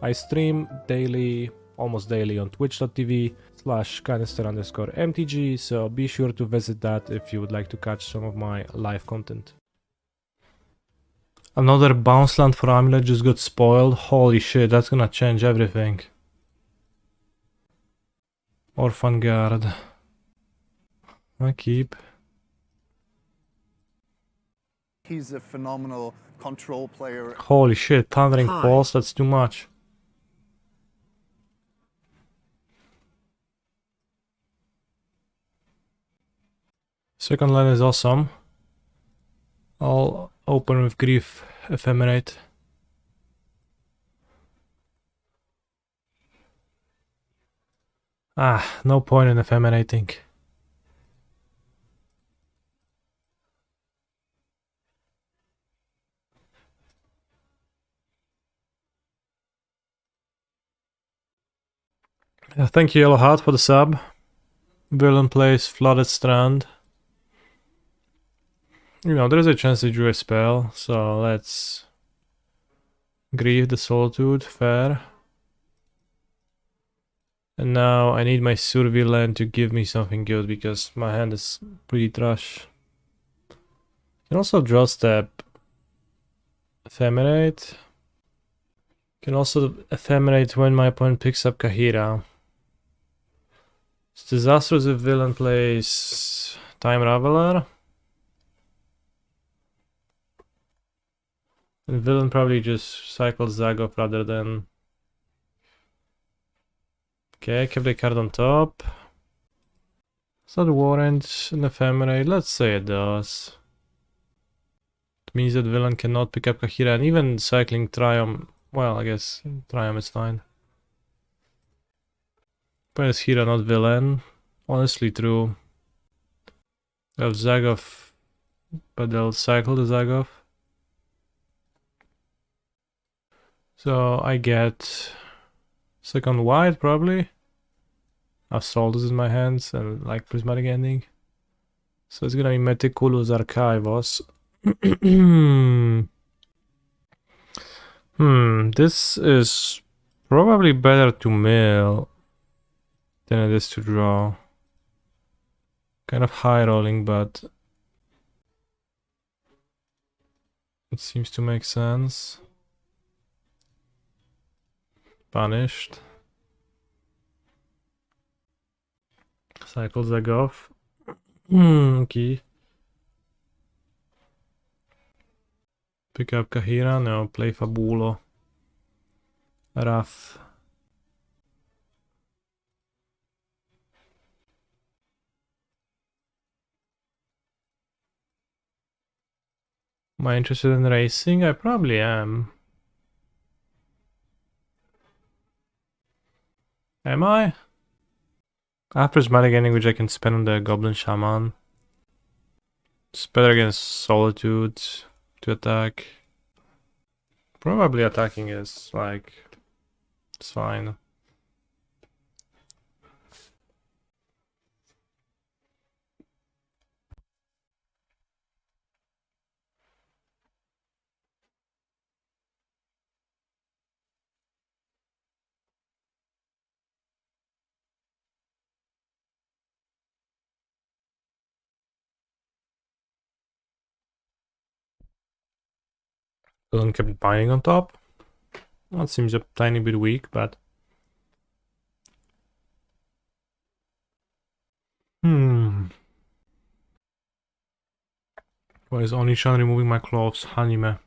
I stream daily, almost daily on twitch.tv/canister_mtg, so be sure to visit that if you would like to catch some of my live content. Another bounce land for Amulet just got spoiled. Holy shit, that's gonna change everything. Orphan Guard. I keep. He's a phenomenal control player. Holy shit, Thundering Pulse, that's too much. Second line is awesome. I'll open with Grief Ephemerate. Ah, no point in ephemerating. Thank you, Yellow Heart, for the sub. Villain plays Flooded Strand. You know, there's a chance they drew a spell, so let's Grieve the Solitude, fair. And now I need my Survey land to give me something good because my hand is pretty trash. You can also draw step Ephemerate. You can also Ephemerate when my opponent picks up Kahira. It's disastrous if villain plays Time Raveler. And villain probably just cycles Zagoth rather than... Okay, kept the card on top. Does that warrant an Ephemerate? Let's say it does. It means that villain cannot pick up Kahira, and even cycling Triumph... Well, I guess Triumph is fine. But it's Hira, not villain. Honestly true. I have Zagoth, but they'll cycle the Zagoth. So I get second white probably. I have Soldiers in my hands and like Prismatic Ending. So it's gonna be Meticulous Archive. This is probably better to mill than it is to draw. Kind of high rolling, but it seems to make sense. Banished. Cycle Zagoth. Okay. Pick up Kahira, no, play Fabulo. Wrath. Am I interested in racing? I probably am. Am I? I have Prismatic Ending, which I can spend on the Goblin Shaman. It's better against Solitude to attack. Probably attacking is like... it's fine. Villain kept binding on top. That seems a tiny bit weak, but... Why is Onishan removing my clothes? Hanime.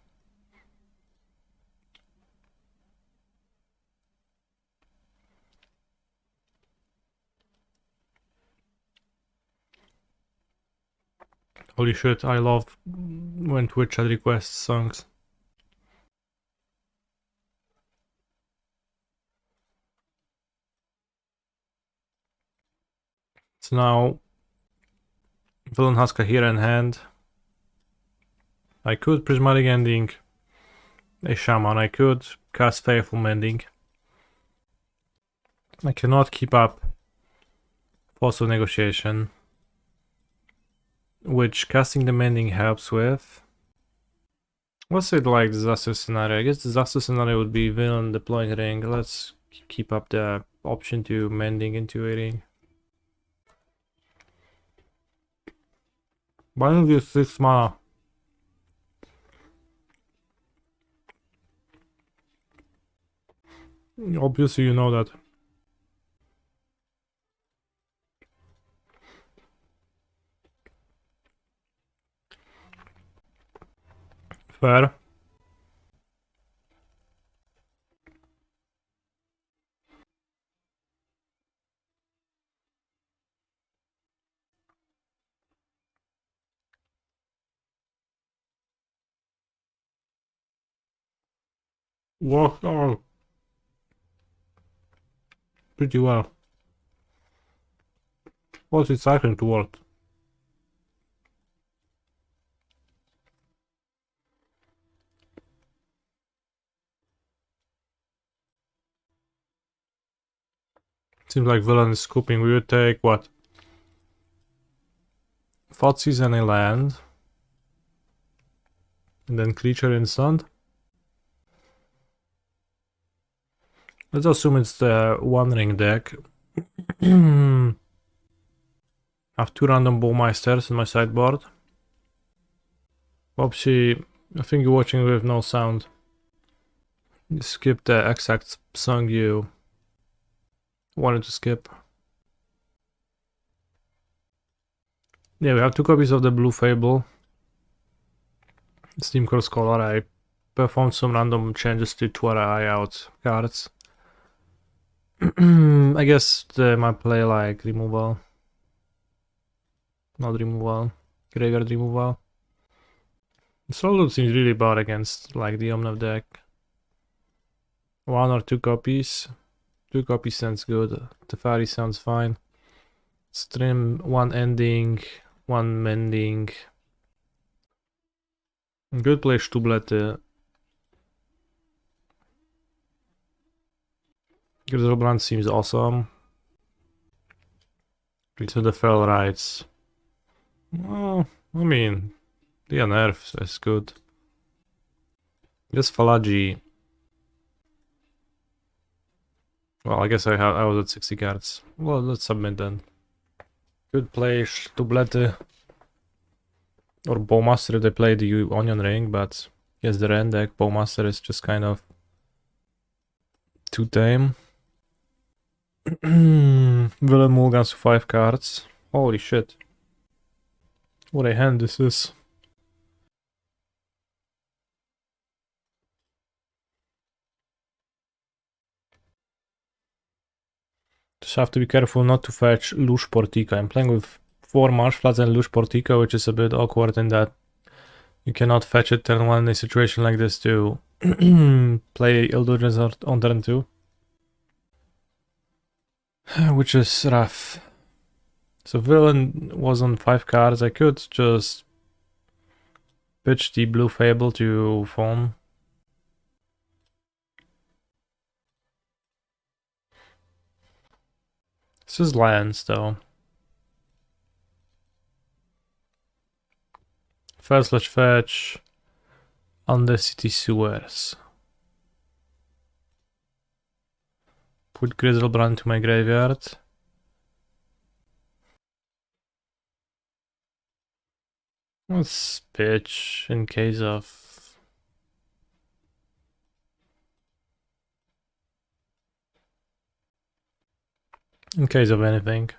Holy shit, I love when Twitch had requests songs. So now, villain has Kahira in hand. I could Prismatic Ending a Shaman, I could cast Faithful Mending. I cannot keep up Force of Negotiation, which casting the Mending helps with. What's it like, disaster scenario? I guess disaster scenario would be villain deploying ring. Let's keep up the option to mending into a ring. Why don't you 6 mana? Obviously you know that. Fair. Worked out pretty well. Was it cycling to work? Seems like villain is scooping. We would take what? Thoughtseize and a land. And then creature instant. Let's assume it's the one ring deck. I have 2 random Bowmasters in my sideboard. Oopsie, I think you're watching with no sound. You skipped the exact song you wanted to skip. Yeah, we have 2 copies of the Blue Fable. Steamcore Scholar. I performed some random changes to try out cards. I guess they might play like removal. Not removal. Graveyard removal. Solitude seems really bad against like the Omnav deck. 1 or 2 copies. 2 copies sounds good. Teferi sounds fine. Stream 1 ending, 1 mending. Good play Stublety. Griselbrand seems awesome. To the Fell Rites. Well, I mean, the nerf is good. This Fallaji. Well, I guess I was at 60 cards. Well, let's submit then. Good play Stublety. Or Bowmaster if they play the Onion Ring, but I guess the Ren deck Bowmaster is just kind of too tame. Villain mulligans to 5 cards. Holy shit. What a hand this is. Just have to be careful not to fetch Lush Portico. I'm playing with 4 Marsh Flats and Lush Portico, which is a bit awkward in that you cannot fetch it turn 1 in a situation like this to play Indulgence on turn 2. Which is rough. So villain was on 5 cards. I could just pitch the Blue Fable to phone. This is lands though. First let's fetch Undercity Sewers. Put Griselbrand to my graveyard. Let's pitch in case of... in case of anything.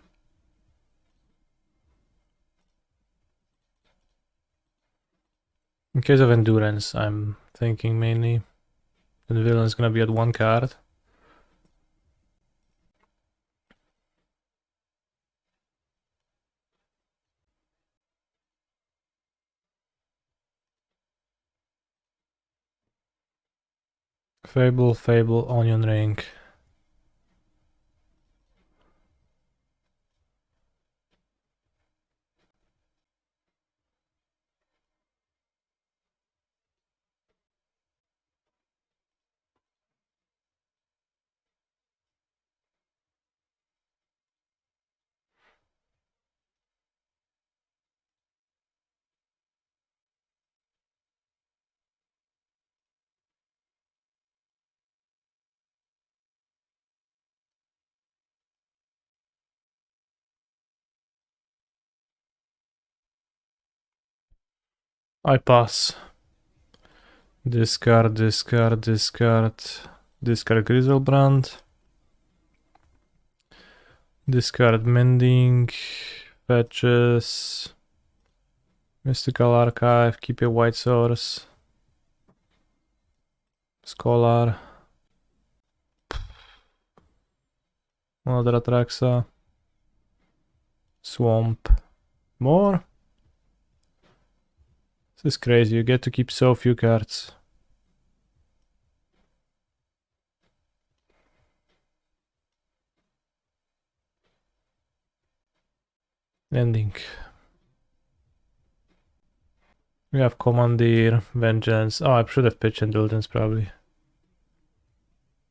In case of endurance, I'm thinking mainly. The villain is gonna be at 1 card. Fable, Onion Ring. I pass. Discard, discard, discard. Discard Griselbrand. Discard Mending. Fetches. Mystical Archive. Keep your white source. Scholar. Another Atraxa. Swamp. More? This is crazy. You get to keep so few cards. Ending. We have Commandeer, Vengeance. Oh, I should have pitched Indulgence probably.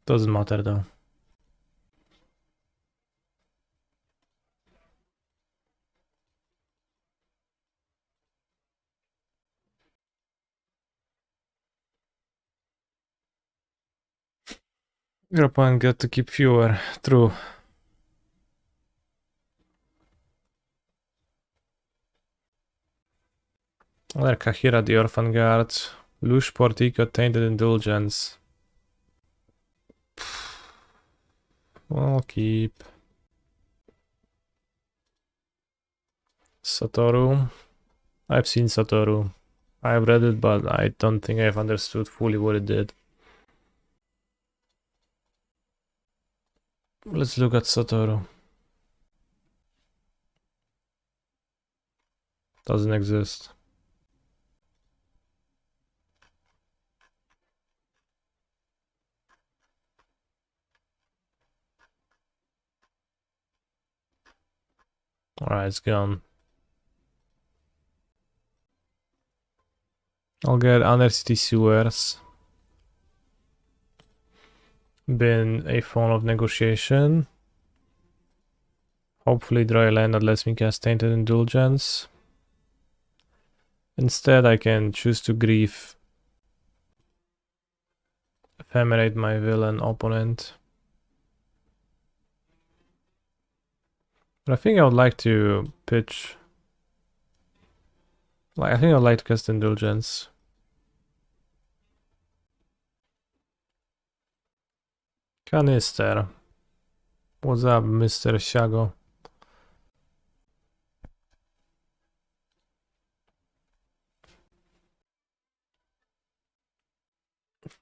Doesn't matter though. Your opponent get to keep fewer. True. Another Kahira the Orphan Guard. Lush Portico, Tainted Indulgence. I'll keep. Satoru. I've seen Satoru. I've read it, but I don't think I've understood fully what it did. Let's look at Satoru. Doesn't exist. Alright, it's gone. I'll get Undercity Sewers. Been a phone of negotiation. Hopefully draw a land that lets me cast Tainted Indulgence. Instead I can choose to grief. Ephemerate my villain opponent. But I think I would like to pitch. I think I'd like to cast Indulgence. Canister. What's up, Mr. Shago?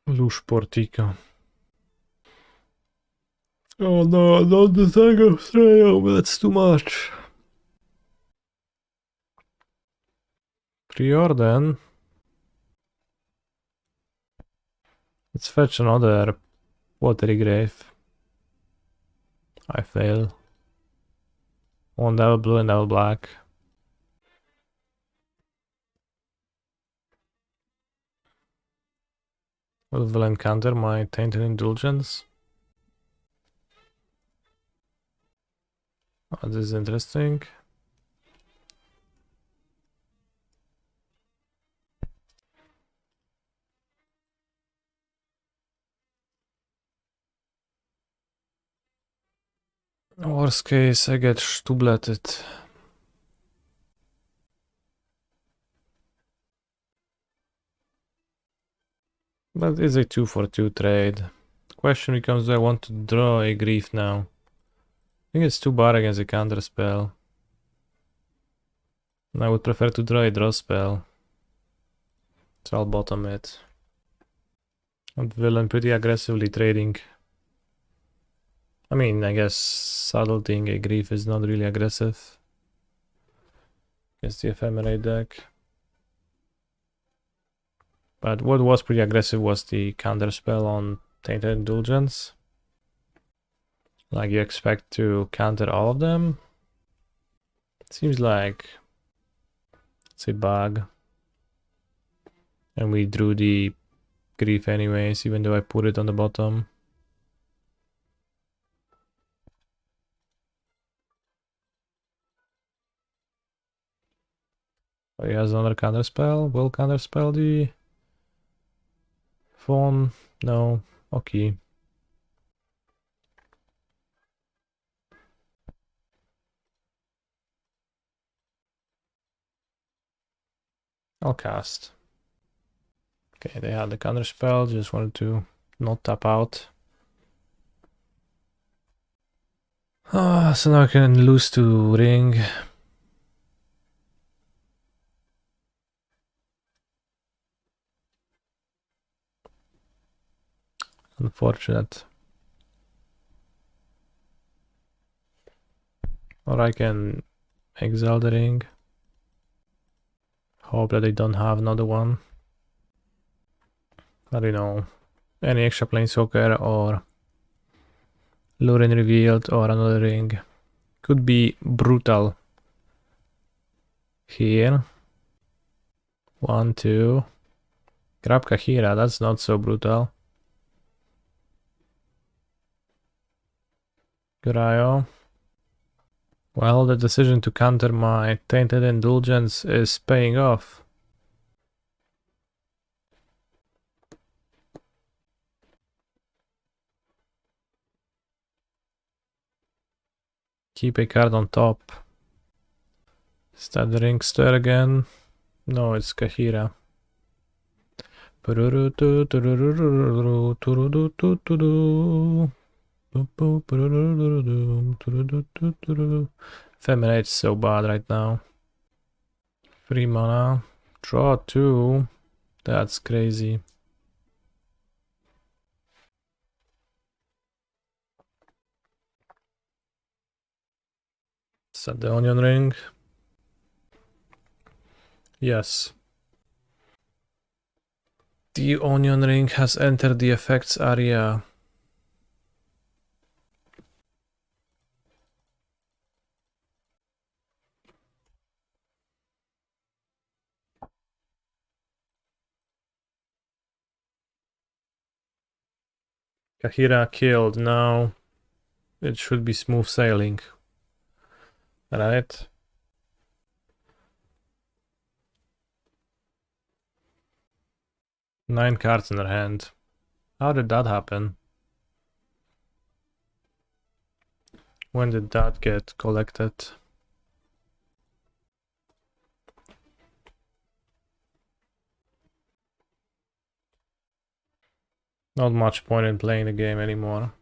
Lush Portico. Oh no, not the Thing of Trail, that's too much. Preordain. Let's fetch another Watery Grave. I fail. One double blue and double black. What will encounter my Tainted Indulgence? Oh, this is interesting. Worst case, I get Stubletted. But it's a 2-for-2 trade. Question becomes, do I want to draw a grief now? I think it's too bad against a counter spell. And I would prefer to draw a draw spell. So I'll bottom it. And villain pretty aggressively trading. I mean, I guess subtleting a grief is not really aggressive against the Ephemerate deck. But what was pretty aggressive was the counter spell on Tainted Indulgence. Like you expect to counter all of them. It seems like it's a bug. And we drew the grief anyways, even though I put it on the bottom. Oh, he has another counter spell. Will counter spell the phone? No. Okay. I'll cast. Okay, they had the counter spell, just wanted to not tap out. So now I can lose to ring. Unfortunate. Or I can exile the ring. Hope that they don't have another one. I don't know. Any extra planeswalker or Lurin revealed or another ring. Could be brutal. Here. 1, 2. Grab Kahira, that's not so brutal. Goryo. Well, the decision to counter my Tainted Indulgence is paying off. Keep a card on top. Is that the Ringster again? No, it's Kahira. Ephemerate is so bad right now. 3 mana. Draw 2. That's crazy. Set the onion ring. Yes. The onion ring has entered the effects area. Kahira killed. Now it should be smooth sailing. Right? Nine cards in her hand. How did that happen? When did that get collected? Not much point in playing the game anymore.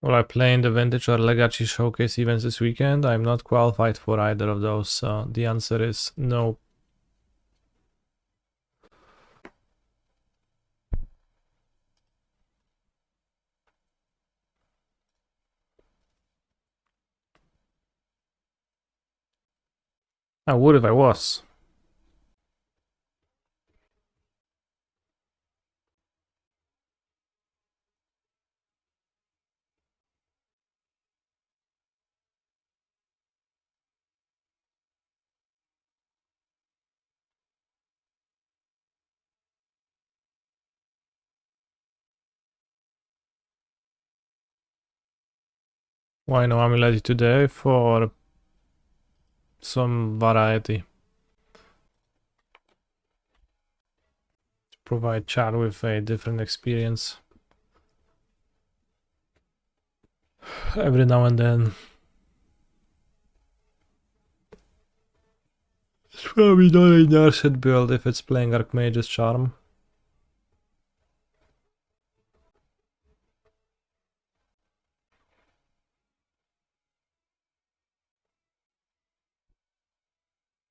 Will I play in the Vintage or Legacy Showcase events this weekend? I'm not qualified for either of those, so the answer is no. I would if I was. Why no amulet today? For some variety. To provide chat with a different experience. Every now and then. It's probably not a Narset build if it's playing Archmage's Charm.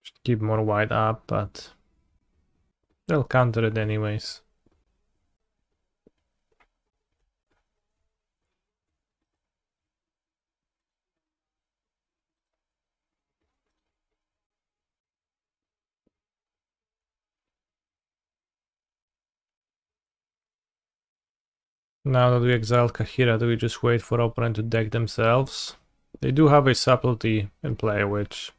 Should keep more wide up, but they'll counter it anyways. Now that we exiled Kahira, do we just wait for opponent to deck themselves? They do have a subtlety in play, which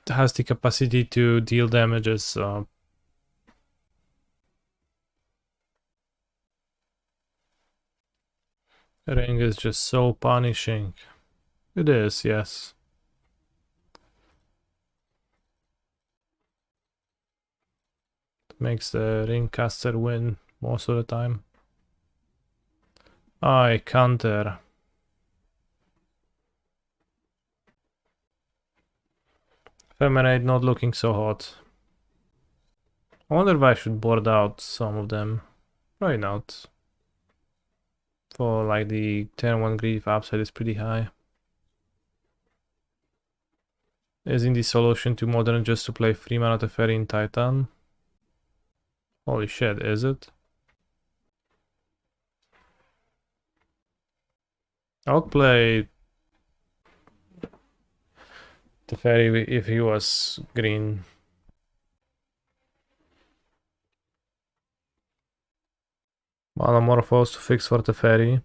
has the capacity to deal damages, so Ring is just so punishing. It is, yes. makes the ring caster win most of the time. I counter. Ephemerate not looking so hot. I wonder if I should board out some of them. Probably not. For like the turn 1 grief upside is pretty high. Isn't the solution to modern just to play 3 mana Teferi in Titan? Holy shit, is it? I would play Teferi if he was green. Monomorphose to fix for Teferi.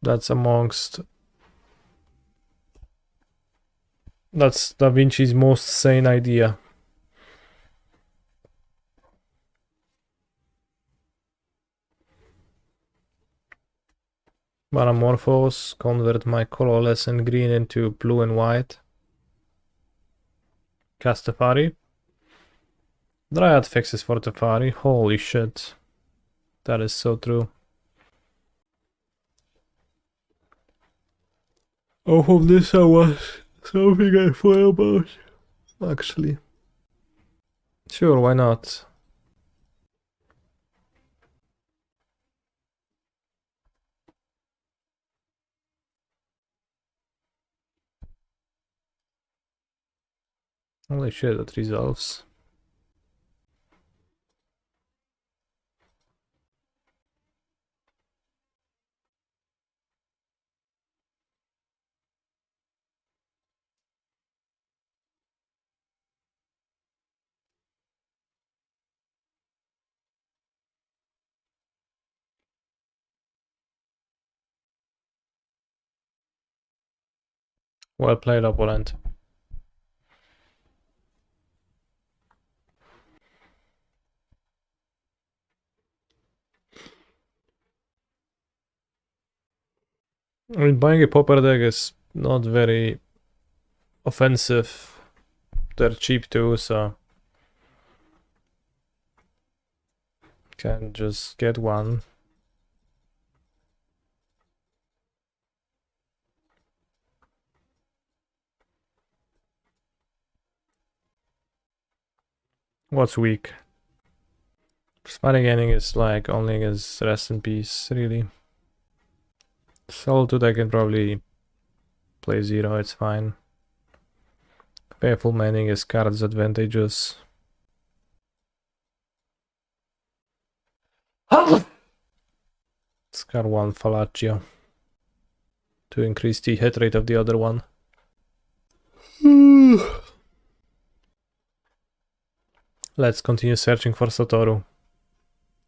That's amongst... That's Da Vinci's most sane idea. Monomorphose, convert my colorless and green into blue and white. Cast Teferi. Dryad fixes for Teferi. Holy shit. That is so true. Oh, from this I was something I thought about, actually. Sure, why not? Holy shit, that resolves. Well played, opponent. I mean, buying a popper deck is not very offensive. They're cheap too, so can just get one. What's weak? Prismatic Ending is like only against Rest in Peace, really. Solitude I can probably play 0, it's fine. Faithful Mending is cards advantageous. Scar 1 Fallaji to increase the hit rate of the other one. Let's continue searching for Satoru.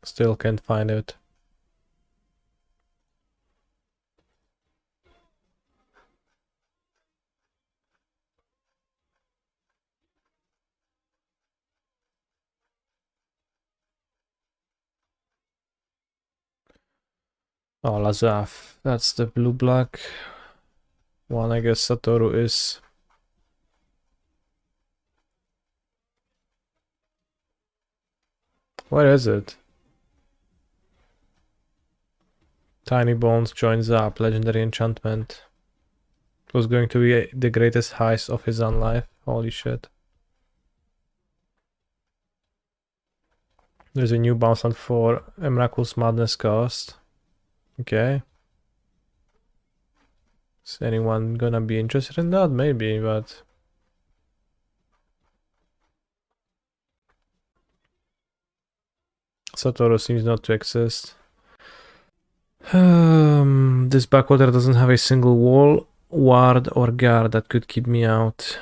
Still can't find it. Oh, Lazaf. That's the blue-black one, I guess Satoru is. Where is it? Tiny Bones joins up, legendary enchantment. It was going to be the greatest heist of his own life. Holy shit. There's a new bounce on 4 Miraculous Madness cost. Okay. Is anyone gonna be interested in that? Maybe, but... Satoru seems not to exist. This backwater doesn't have a single wall, ward, or guard that could keep me out.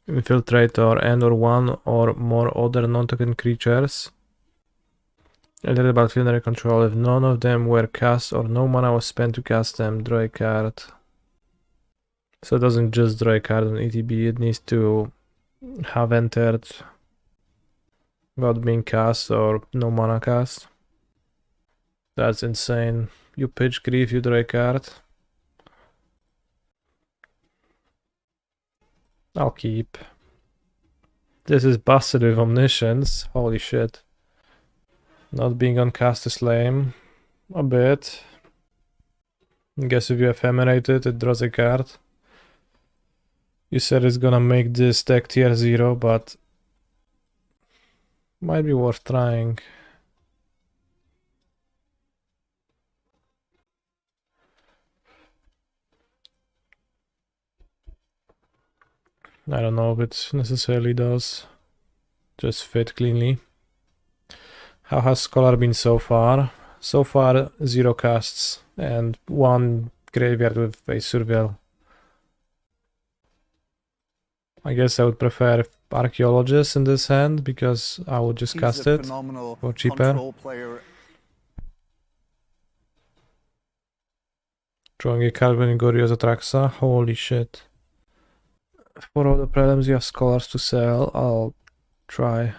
Infiltrator and or one or more other non-token creatures. Enter the battlefield under control. If none of them were cast or no mana was spent to cast them, draw a card. So it doesn't just draw a card on ETB, it needs to have entered without being cast or no mana cast. That's insane. You pitch Grief, you draw a card. I'll keep. This is busted with Omniscience. Holy shit. Not being on cast is lame. A bit. I guess if you ephemerate it, it draws a card. You said it's gonna make this deck tier 0, but might be worth trying. I don't know if it necessarily does. Just fit cleanly. How has Scholar been so far? So far, 0 casts and 1 graveyard with a Surveil. I guess I would prefer Archaeologist in this hand because I would just cast it for cheaper. Drawing a card when Goryo's Atraxa. Holy shit. For all the prelims you have Scholars to sell, I'll try.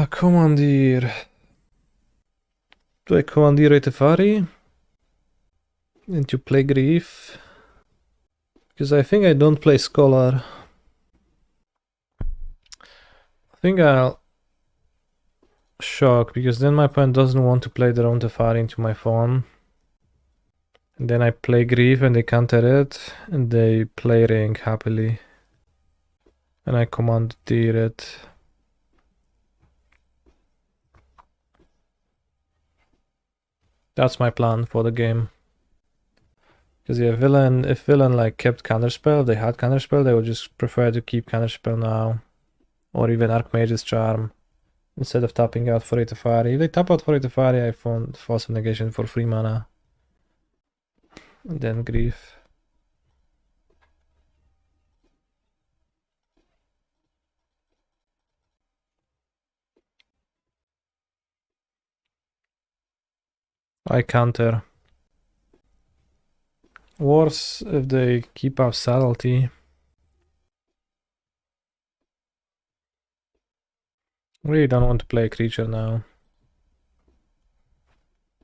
Commandeer. Do I commandeer a Teferi? Into play Grief? Because I think I don't play Scholar. I think I'll shock, because then my opponent doesn't want to play their own Tefari into my phone. And then I play Grief and they counter it, and they play Ring happily. And I commandeer it. That's my plan for the game. Because yeah, if villain like kept counterspell, if they had counterspell, they would just prefer to keep counterspell now. Or even Archmage's Charm. Instead of tapping out for a Tefari. If they tap out for a Tefari, I found Force of Negation for 3 mana. And then Grief. I counter. Worse if they keep up Subtlety. Really don't want to play a creature now.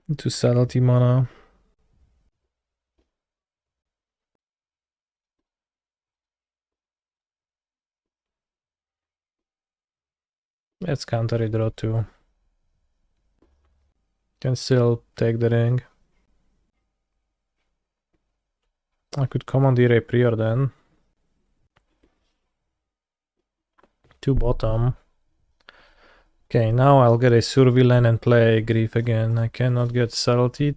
Into Subtlety mana. Let's counter a draw too. Can still take the ring. I could commandeer a Prior then. To bottom. Okay, now I'll get a Surveillance and play Grief again. I cannot get Subtlety.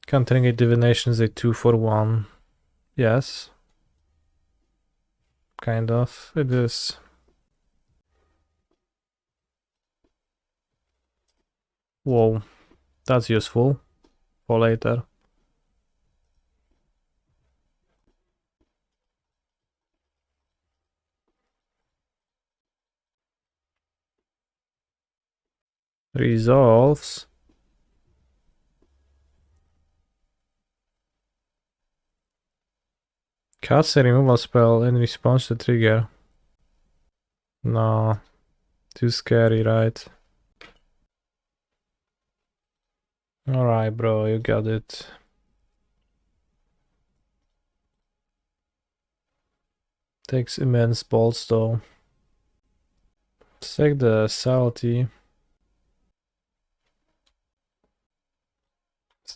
Countering a Divination is a 2 for 1. Yes. Kind of. It is. Whoa. That's useful. For later. Resolves. Cast a removal spell in response to trigger. No. Too scary, right? Alright, bro, you got it. Takes immense balls though. Let's take the Subtlety.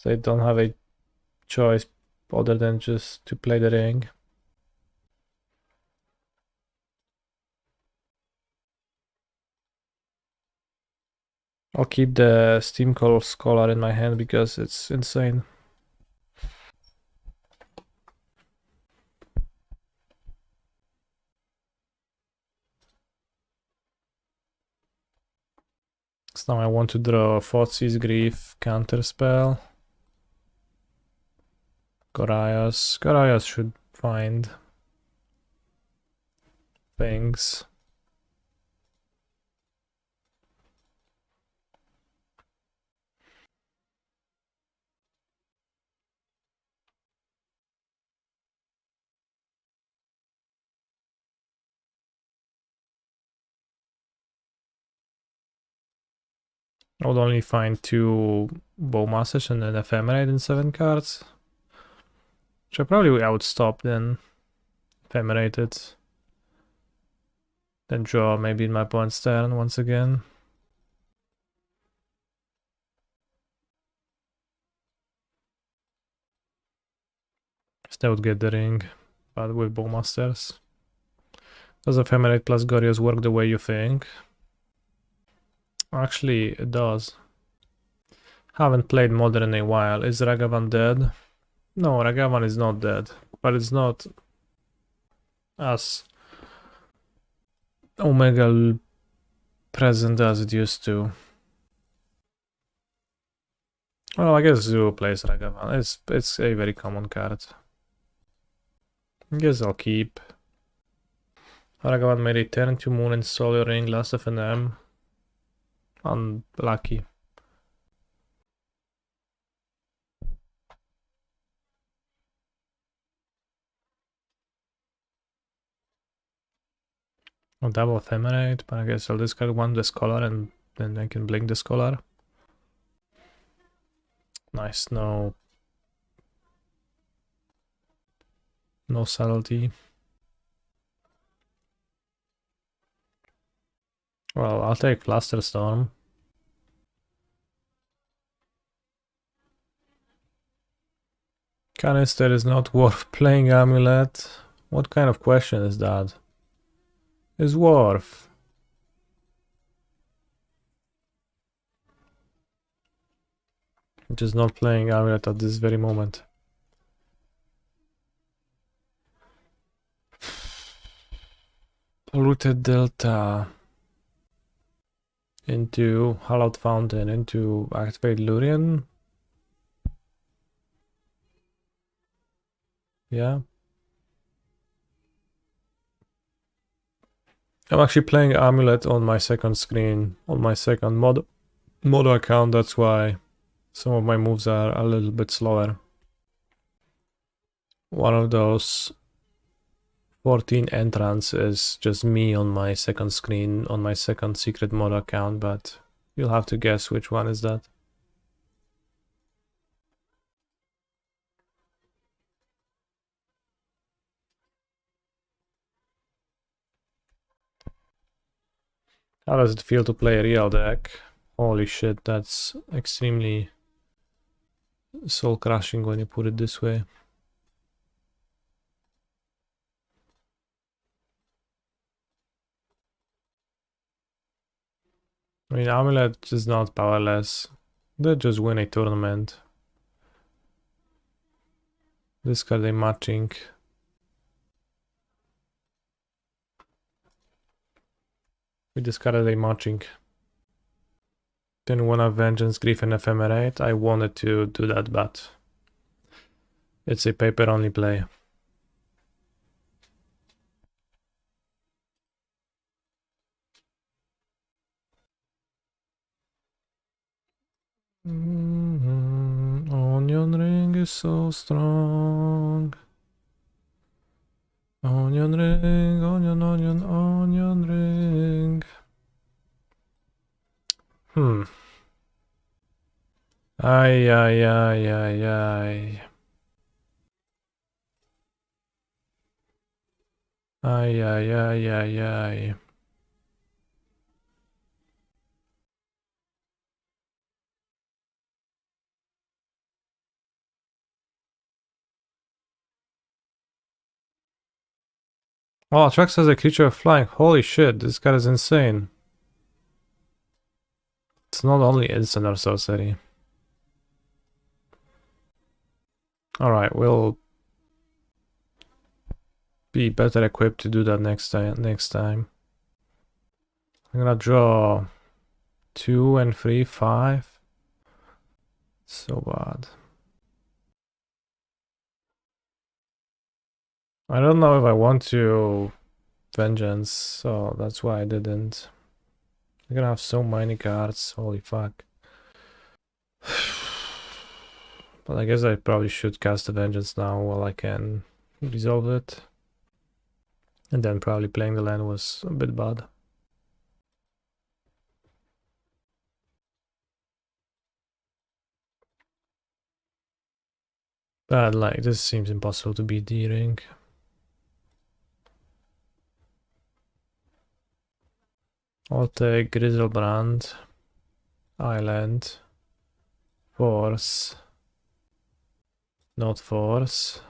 They don't have a choice other than just to play the ring. I'll keep the Steamcore Scholar in my hand because it's insane. So now I want to draw Thoughtseize Grief, Counterspell. Gorayos should find things. I would only find 2 Bowmasters and an Ephemerate in 7 cards. So probably I would stop then. Ephemerate it. Then draw maybe in my opponent's turn once again. Still would get the ring, but with Bowmasters. Does Ephemerate plus Goryo's work the way you think? Actually, it does. Haven't played Modern in a while. Is Ragavan dead? No, Ragavan is not dead, but it's not as Omega present as it used to. Well, I guess Zoo plays Ragavan. It's a very common card. I guess I'll keep. Ragavan made a turn to Moon and Solar Ring, last of an M. Unlucky. I'll double Ephemerate, but I guess I'll discard one the Scholar and then I can blink the Scholar. Nice, no subtlety. Well, I'll take Flusterstorm. Canister is not worth playing Amulet. What kind of question is that? Is worth. Just not playing Amulet at this very moment. Polluted Delta. Into Hallowed Fountain. Into Activate Lurien. Yeah. I'm actually playing Amulet on my second screen, on my second modo account, that's why some of my moves are a little bit slower. One of those 14 entrants is just me on my second screen, on my second secret modo account, but you'll have to guess which one is that. How does it feel to play a real deck? Holy shit, that's extremely soul crushing when you put it this way. I mean, Amulet is not powerless. They just win a tournament. Discard a matching. We discarded a matching. Then one of Vengeance, Grief, and Ephemerate. I wanted to do that, but it's a paper-only play. Onion ring is so strong. Onion ring, onion, onion, onion ring. Ay, ay, ay, ay, ay. Ay, ay, ay, ay, ay. Oh, Atraxa has a creature of flying. Holy shit, this guy is insane. It's not only instant or sorcery. Alright, we'll be better equipped to do that next time. I'm gonna draw 2 and 3, 5. So bad. I don't know if I want to Vengeance, so that's why I didn't. I'm gonna have so many cards, holy fuck. But I guess I probably should cast the Vengeance now while I can resolve it. And then probably playing the land was a bit bad. But like, this seems impossible to beat the ring. I'll take Griselbrand, Island, Force, not Force,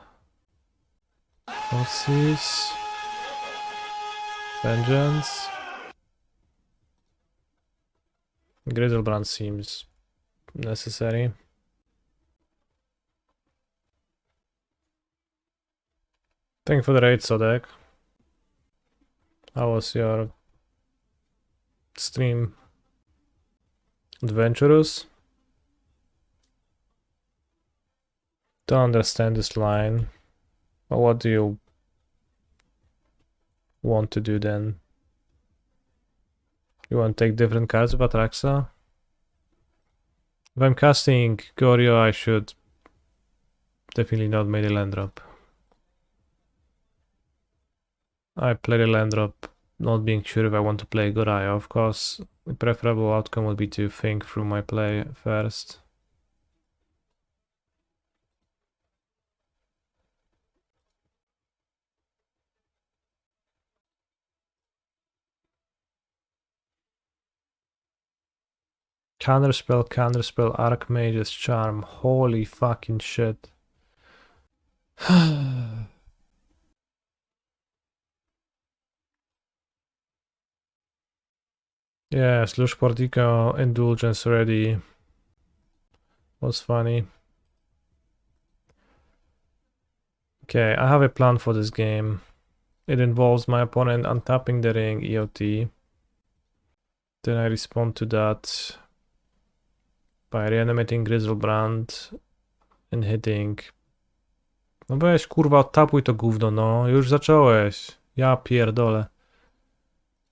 Forces, Vengeance. Griselbrand seems necessary. Thank you for the raid, Sodek. How was your stream? Adventurous? Don't understand this line. But what do you want to do then? You want to take different cards of Atraxa? If I'm casting Goryo, I should definitely not make a land drop. I played a land drop, not being sure if I want to play Goryo. Of course, the preferable outcome would be to think through my play first. Counterspell, Archmage's Charm. Holy fucking shit. Yes, Lush Portico Indulgence already was funny. Okay, I have a plan for this game. It involves my opponent untapping the ring EOT. Then I respond to that by reanimating Griselbrand and hitting. No weź kurwa, odtapuj to gówno, no. Już zacząłeś. Ja pierdolę.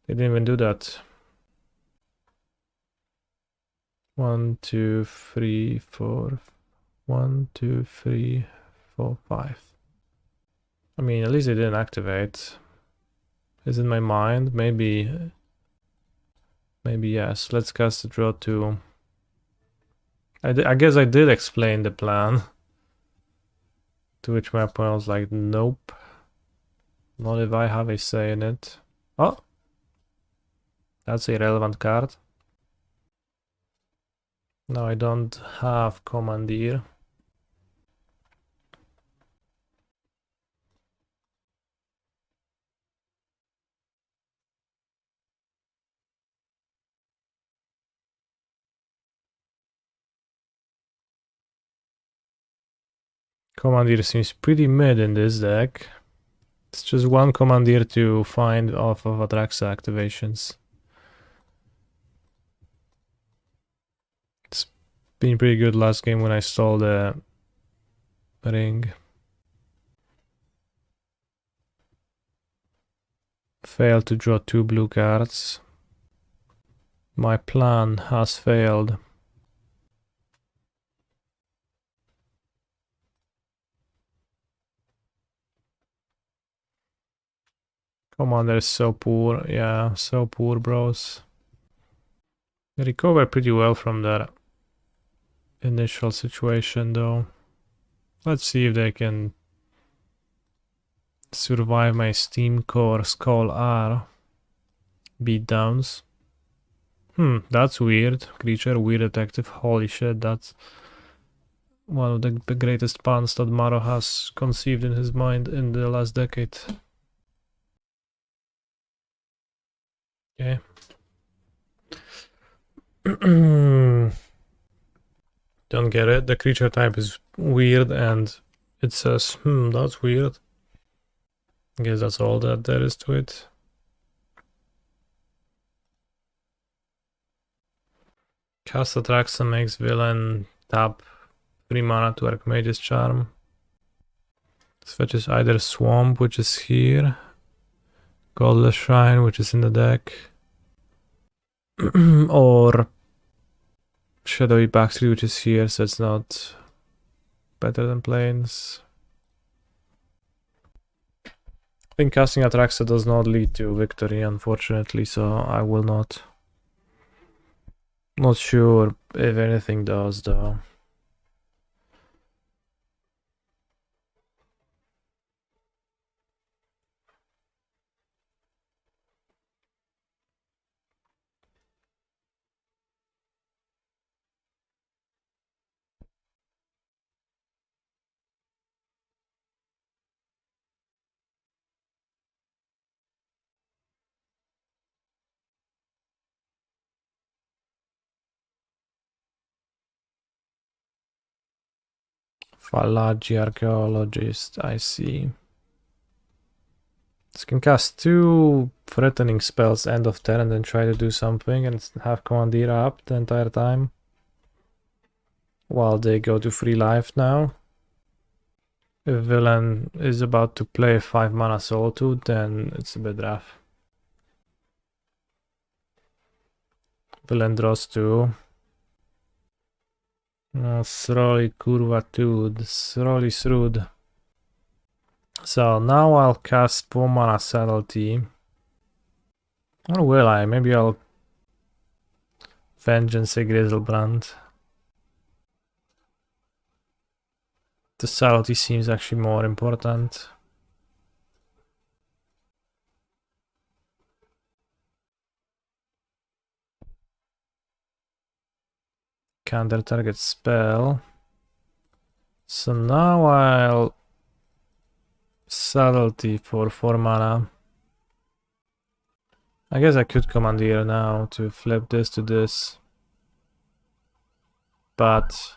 They didn't even do that. 1, 2, 3, 4. 1, 2, 3, 4, 5. I mean, at least they didn't activate. Is in my mind? Maybe yes. Let's cast the draw 2. I guess I did explain the plan. To which my opponent was like, nope. Not if I have a say in it. Oh! That's a relevant card. No, I don't have Commandeer. Commandeer seems pretty mid in this deck. It's just one Commandeer to find off of Atraxa activations. It's been pretty good last game when I stole the ring. Failed to draw 2 blue cards. My plan has failed. Commander is so poor. Yeah, so poor, bros. They recovered pretty well from that initial situation, though. Let's see if they can survive my Steamcore Scholar beatdowns. That's weird. Creature, weird detective. Holy shit, that's one of the greatest puns that Maro has conceived in his mind in the last decade. Okay. Don't get it. The creature type is weird and it says, that's weird. I guess that's all that there is to it. Cast Atraxa makes villain tap 3 mana to Archmage's Charm. This fetches either Swamp, which is here, Godless Shrine, which is in the deck, or Shadowy Backstreet, which is here, so it's not better than Plains. I think casting Atraxa does not lead to victory, unfortunately, so I will not. Not sure if anything does, though. Fallaji Archaeologist, I see. So you can cast 2 threatening spells end of turn and then try to do something and have Commandeer up the entire time. While they go to 3 life now. If villain is about to play 5 mana Solitude, then it's a bit rough. Villain draws 2. No, Sroli Kurvatude, Sroli Srud. So now I'll cast 4 mana Subtlety. Or will I? Maybe I'll Vengeance a Griselbrand. The Subtlety seems actually more important. Counter target spell. So now I'll Subtlety for 4 mana. I guess I could Commandeer now to flip this to this. But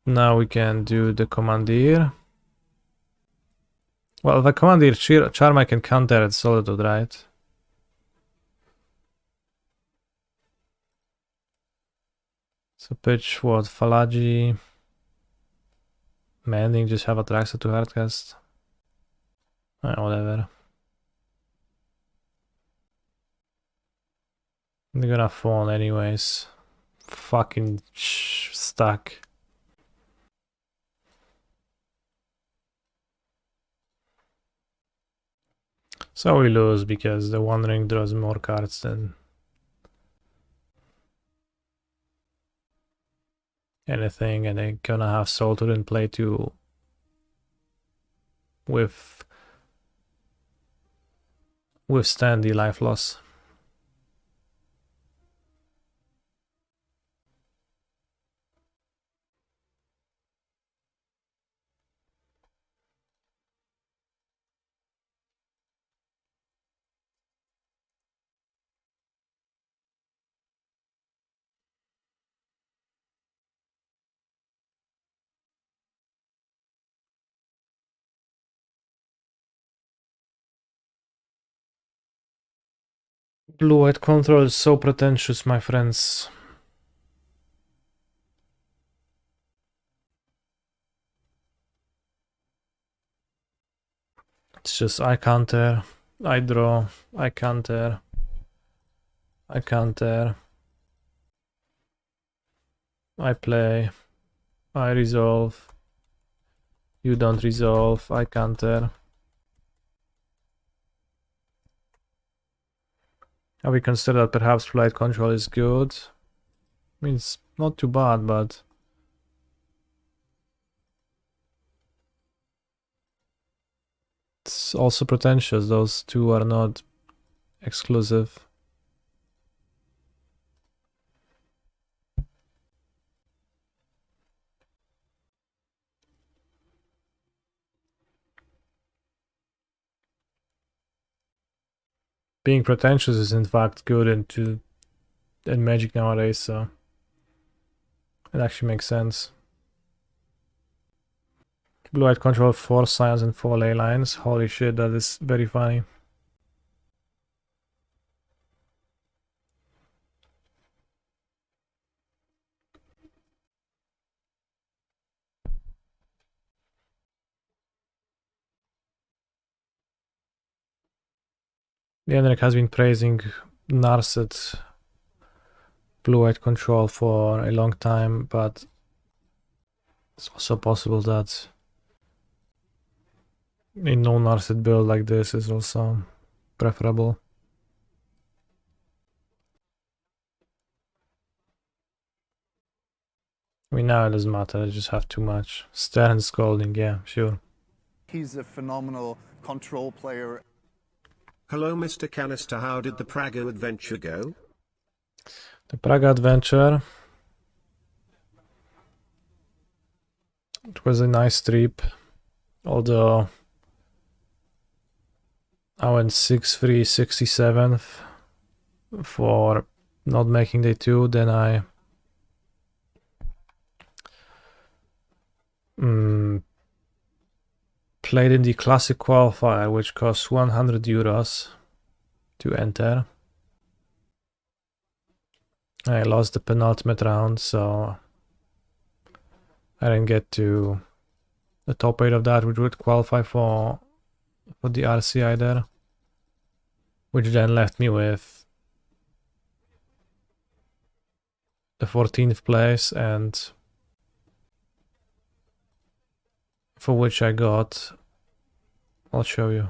now we can do the Commandeer. Well, the Commandeer Charm I can counter at Solitude, right? So pitch what? Fallaji Mending, just have Atraxa to hardcast. Whatever. They're gonna fall anyways. Fucking stuck. So we lose because the Wandering draws more cards than anything, and they're gonna have Solitude in play to withstand the life loss. Blue-white control is so pretentious, my friends. It's just I counter, I draw, I counter, I counter, I play, I resolve, you don't resolve, I counter. And we consider that perhaps flight control is good. I mean, it's not too bad, but it's also pretentious. Those two are not exclusive. Being pretentious is in fact good in Magic nowadays, so it actually makes sense. Blue-white control 4 Scions and 4 Leylines. Holy shit, that is very funny. The Enric has been praising Narset blue-white control for a long time, but it's also possible that a no-Narset build like this is also preferable. I mean, now it doesn't matter, I just have too much. Stern Scolding, yeah, sure. He's a phenomenal control player. Hello Mr. Canister, how did the Praga adventure go? The Praga adventure. It was a nice trip, although I went 6-3, 67th for not making day 2, then I Played in the Classic Qualifier, which costs 100 euros to enter. I lost the penultimate round, so I didn't get to the top 8 of that, which would qualify for the RC either. Which then left me with the 14th place, and for which I got, I'll show you.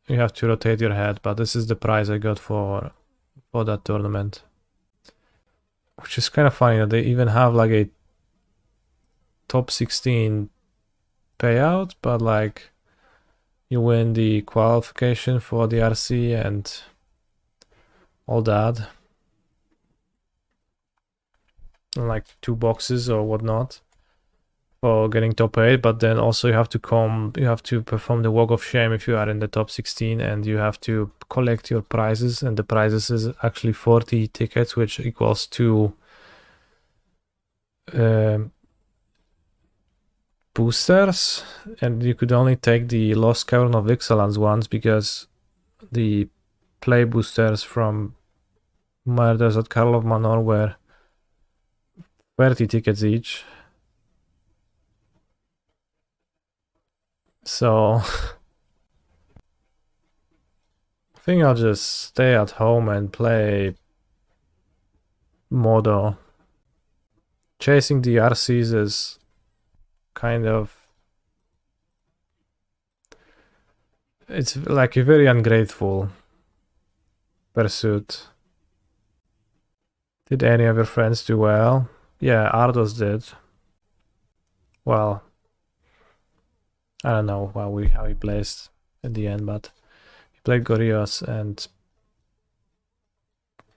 You have to rotate your head, but this is the prize I got for that tournament. Which is kind of funny that they even have like a top 16 payout, but like you win the qualification for the RC and all that. And like 2 boxes or whatnot for getting top 8, but then also you have to perform the walk of shame if you are in the top 16, and you have to collect your prizes, and the prizes is actually 40 tickets, which equals to boosters, and you could only take the Lost Cavern of Ixalan's ones because the play boosters from Murders at Karlov Manor were 30 tickets each. So I think I'll just stay at home and play Modo. Chasing the RCs is kind of... it's like a very ungrateful pursuit. Did any of your friends do well? Yeah, Ardos did. Well, I don't know how he placed at the end, but he played Goryos and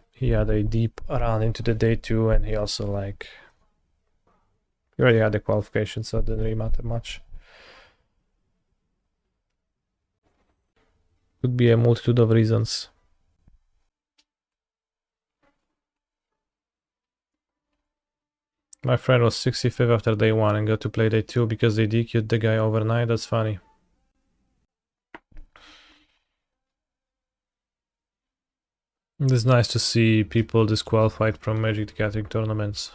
he had a deep run into the day 2, and he also he already had the qualification, so it didn't really matter much. Could be a multitude of reasons. My friend was 65th after day 1 and got to play day 2 because they DQ'd the guy overnight. That's funny. It's nice to see people disqualified from Magic the Gathering tournaments.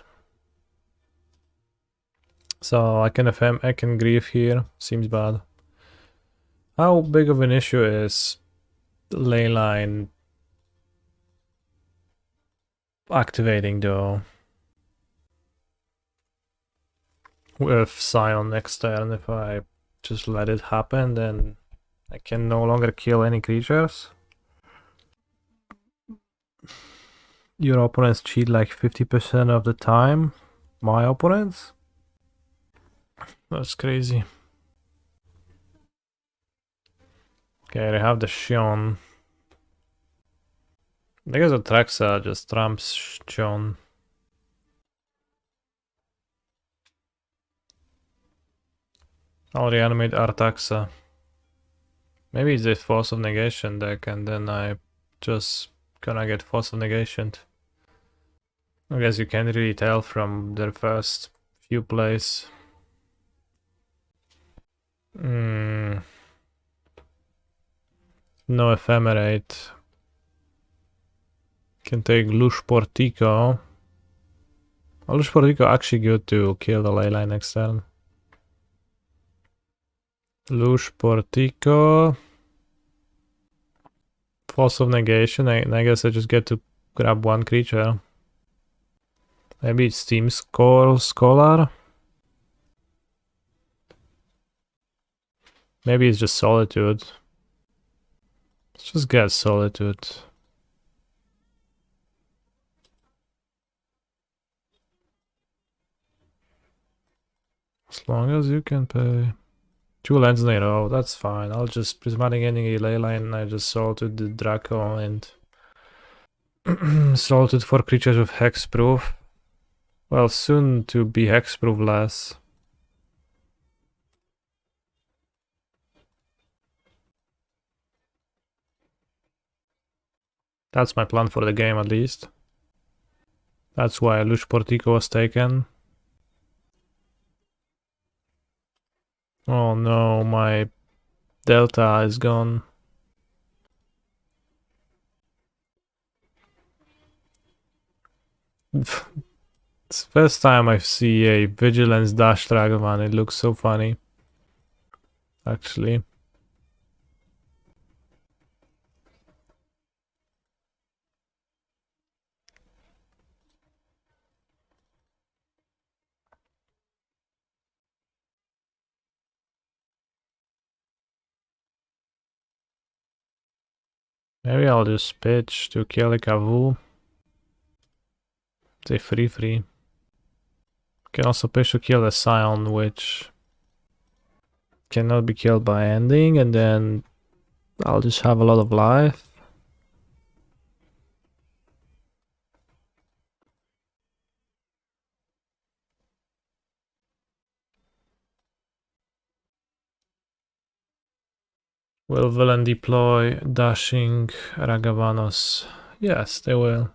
So I can grieve here. Seems bad. How big of an issue is Leyline activating though? With Scion next turn, if I just let it happen, then I can no longer kill any creatures. Your opponents cheat like 50% of the time. My opponents? That's crazy. Okay, they have the Scion. I guess Atraxa just trumps Scion. I'll reanimate Atraxa. Maybe it's a Force of Negation deck, and then I just gonna get Force of Negation. I guess you can't really tell from their first few plays. No Ephemerate. Can take Lush Portico. Oh, Lush Portico actually good to kill the Leyline next turn. Lush Portico. Force of Negation. I guess I just get to grab 1 creature. Maybe it's Steamcore Scholar. Maybe it's just Solitude. Let's just get Solitude. As long as you can pay. 2 lands in a row, that's fine. I'll just Prismatic Ending a Leyline, and I just Solitude the Draco and Solitude for creatures with Hexproof. Well, soon to be Hexproof less. That's my plan for the game, at least. That's why Lush Portico was taken. Oh no, my Delta is gone. It's the first time I see a Vigilance Dash Dragoman. It looks so funny. Actually. Maybe I'll just pitch to kill a Kavu. It's a 3/3. Can also pitch to kill a Scion, which cannot be killed by ending, and then I'll just have a lot of life. Will Villain deploy Dashing Ragavanos? Yes, they will.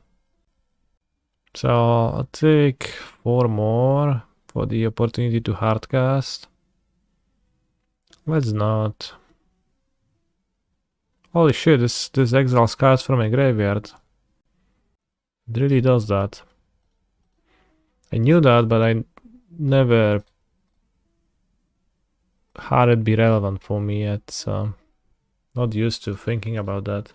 So I'll take 4 more for the opportunity to hardcast. Let's not. Holy shit, this exiles cards from a graveyard. It really does that. I knew that, but I never had it be relevant for me yet, so not used to thinking about that.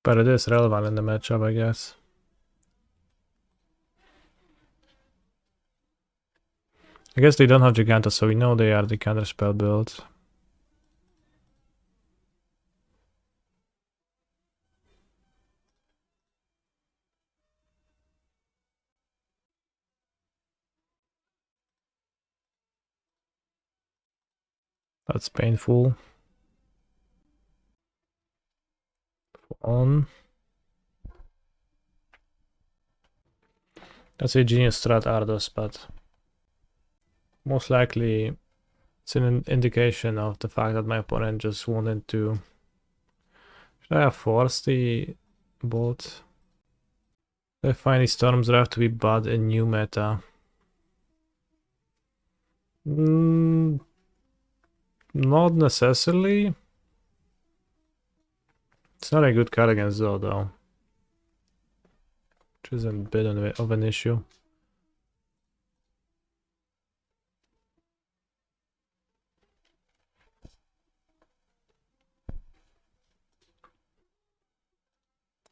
But it is relevant in the matchup, I guess. I guess they don't have Giganta, so we know they are the counterspell build. That's painful. On. That's a genius strat, Ardos, but most likely it's an indication of the fact that my opponent just wanted to. Should I have forced the bolt? I find these storms that have to be bad in new meta. Not necessarily. It's not a good card against Zo though. Which is a bit of an issue.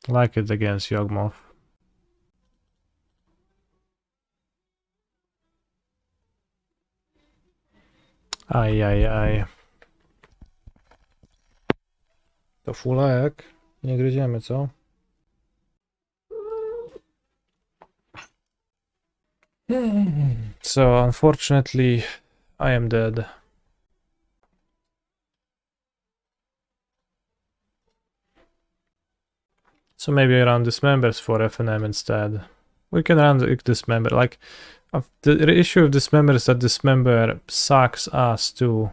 Like it against Yawgmoth. Ajajaj. To fulajek? Nie gryziemy, co? So, unfortunately, I am dead. So maybe I run Dismembers for FNM instead. We can run the Dismember. Like, the issue of Dismember is that Dismember sucks ass too.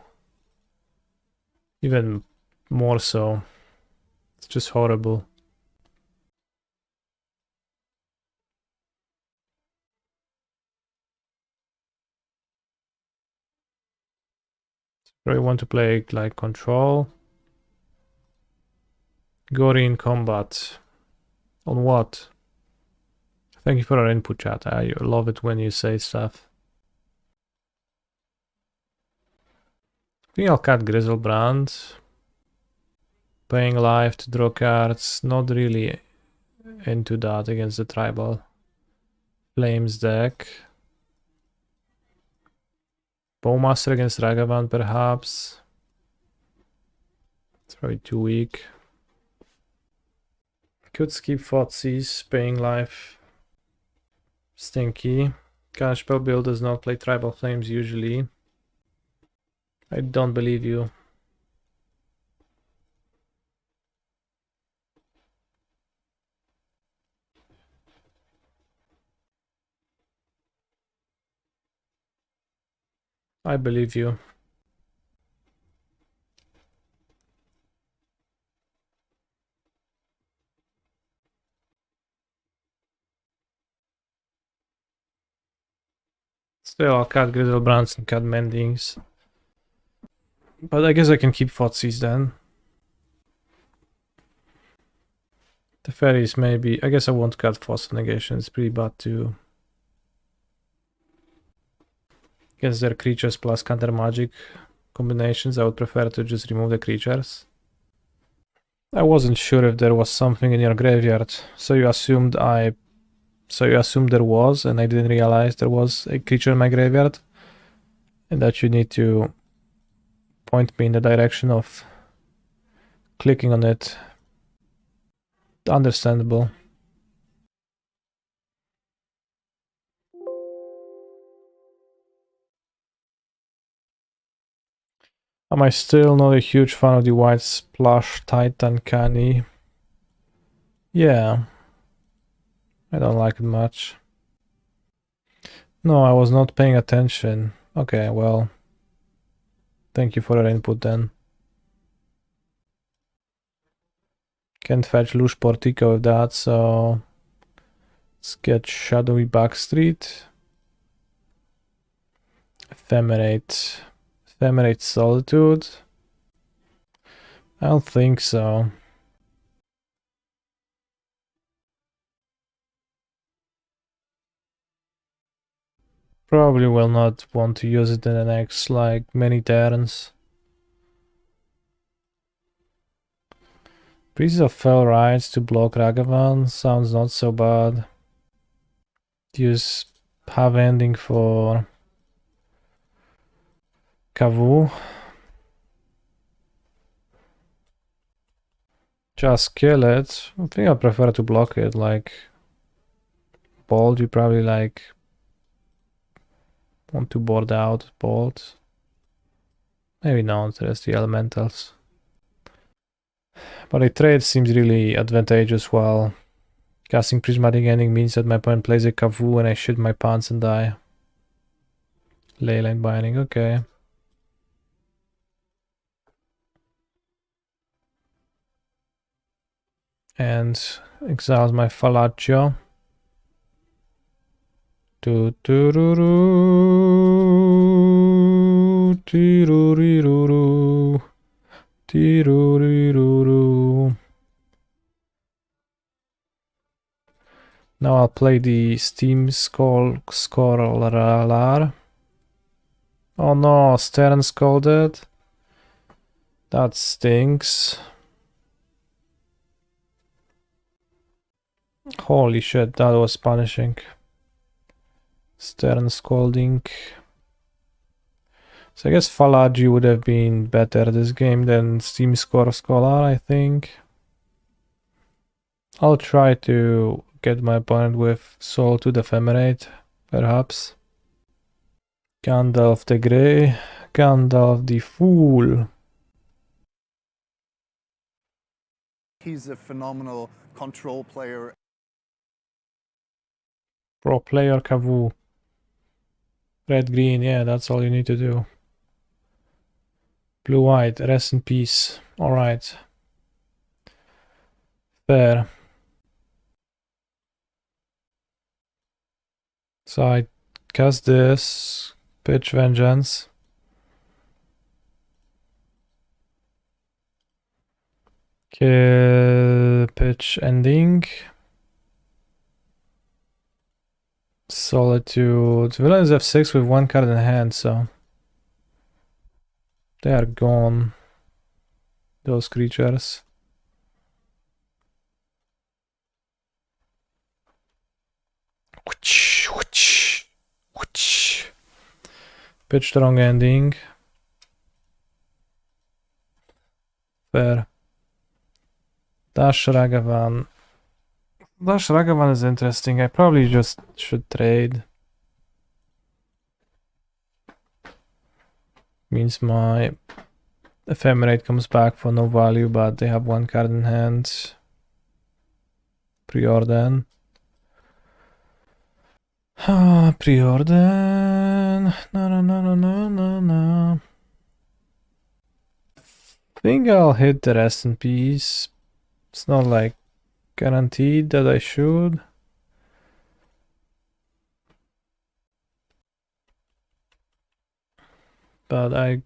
Even more so. It's just horrible. I want to play like Control. Gory in combat. On what? Thank you for our input, chat. I love it when you say stuff. I think I'll cut Griselbrand. Paying life to draw cards. Not really into that against the Tribal Flames deck. Bowmaster against Ragavan, perhaps. It's probably too weak. Could skip Thoughtseize, paying life. Stinky. Counterspell build does not play Tribal Flames usually. I don't believe you. I believe you. Still, I'll cut Griselbrands and cut Mendings. But I guess I can keep Thoughtseize then. The fairies maybe. I guess I won't cut Force of Negation. It's pretty bad too. Guess they're creatures plus counter magic combinations. I would prefer to just remove the creatures. I wasn't sure if there was something in your graveyard, so you assumed there was, and I didn't realize there was a creature in my graveyard, and that you need to point me in the direction of clicking on it. Understandable. Am I still not a huge fan of the white splash Titan Canny? Yeah. I don't like it much. No, I was not paying attention. Okay, well. Thank you for your input then. Can't fetch Lush Portico with that, so let's get Shadowy Backstreet. Ephemerate. Ephemerate Solitude. I don't think so. Probably will not want to use it in the next like many turns. Pieces of Fell Rites to block Ragavan sounds not so bad. Use Have Ending for Kavu. Just kill it. I think I prefer to block it. Like Bolt, you probably like want to board out Bolt. Maybe not, there's the elementals. But a trade seems really advantageous while casting Prismatic Ending means that my opponent plays a Kavu and I shit my pants and die. Leyline Binding, okay. And exiles my Fallaji. Now I'll play the Steamcore Scholar. Oh no, Stern Scalded. That stinks. Holy shit, that was punishing. Stern Scalding. So I guess Fallaji would have been better this game than Steamcore Scholar, I think. I'll try to get my opponent with Solitude Ephemerate, perhaps. Gandalf the Grey, Gandalf the Fool. He's a phenomenal control player. Pro player Kavu. Red green, yeah, that's all you need to do. Blue white, rest in peace. Alright. Fair. So I cast this, pitch Vengeance. Pitch Ending. Solitude. Villains have 6 with 1 card in hand, so they are gone. Those creatures. Pitch Strong Ending. Fair. Dash Ragavan. Dash Ragavan is interesting. I probably just should trade. Means my Ephemerate comes back for no value, but they have 1 card in hand. Preordain. Preordain. No. Think I'll hit the rest in peace. It's not like guaranteed that I should. but I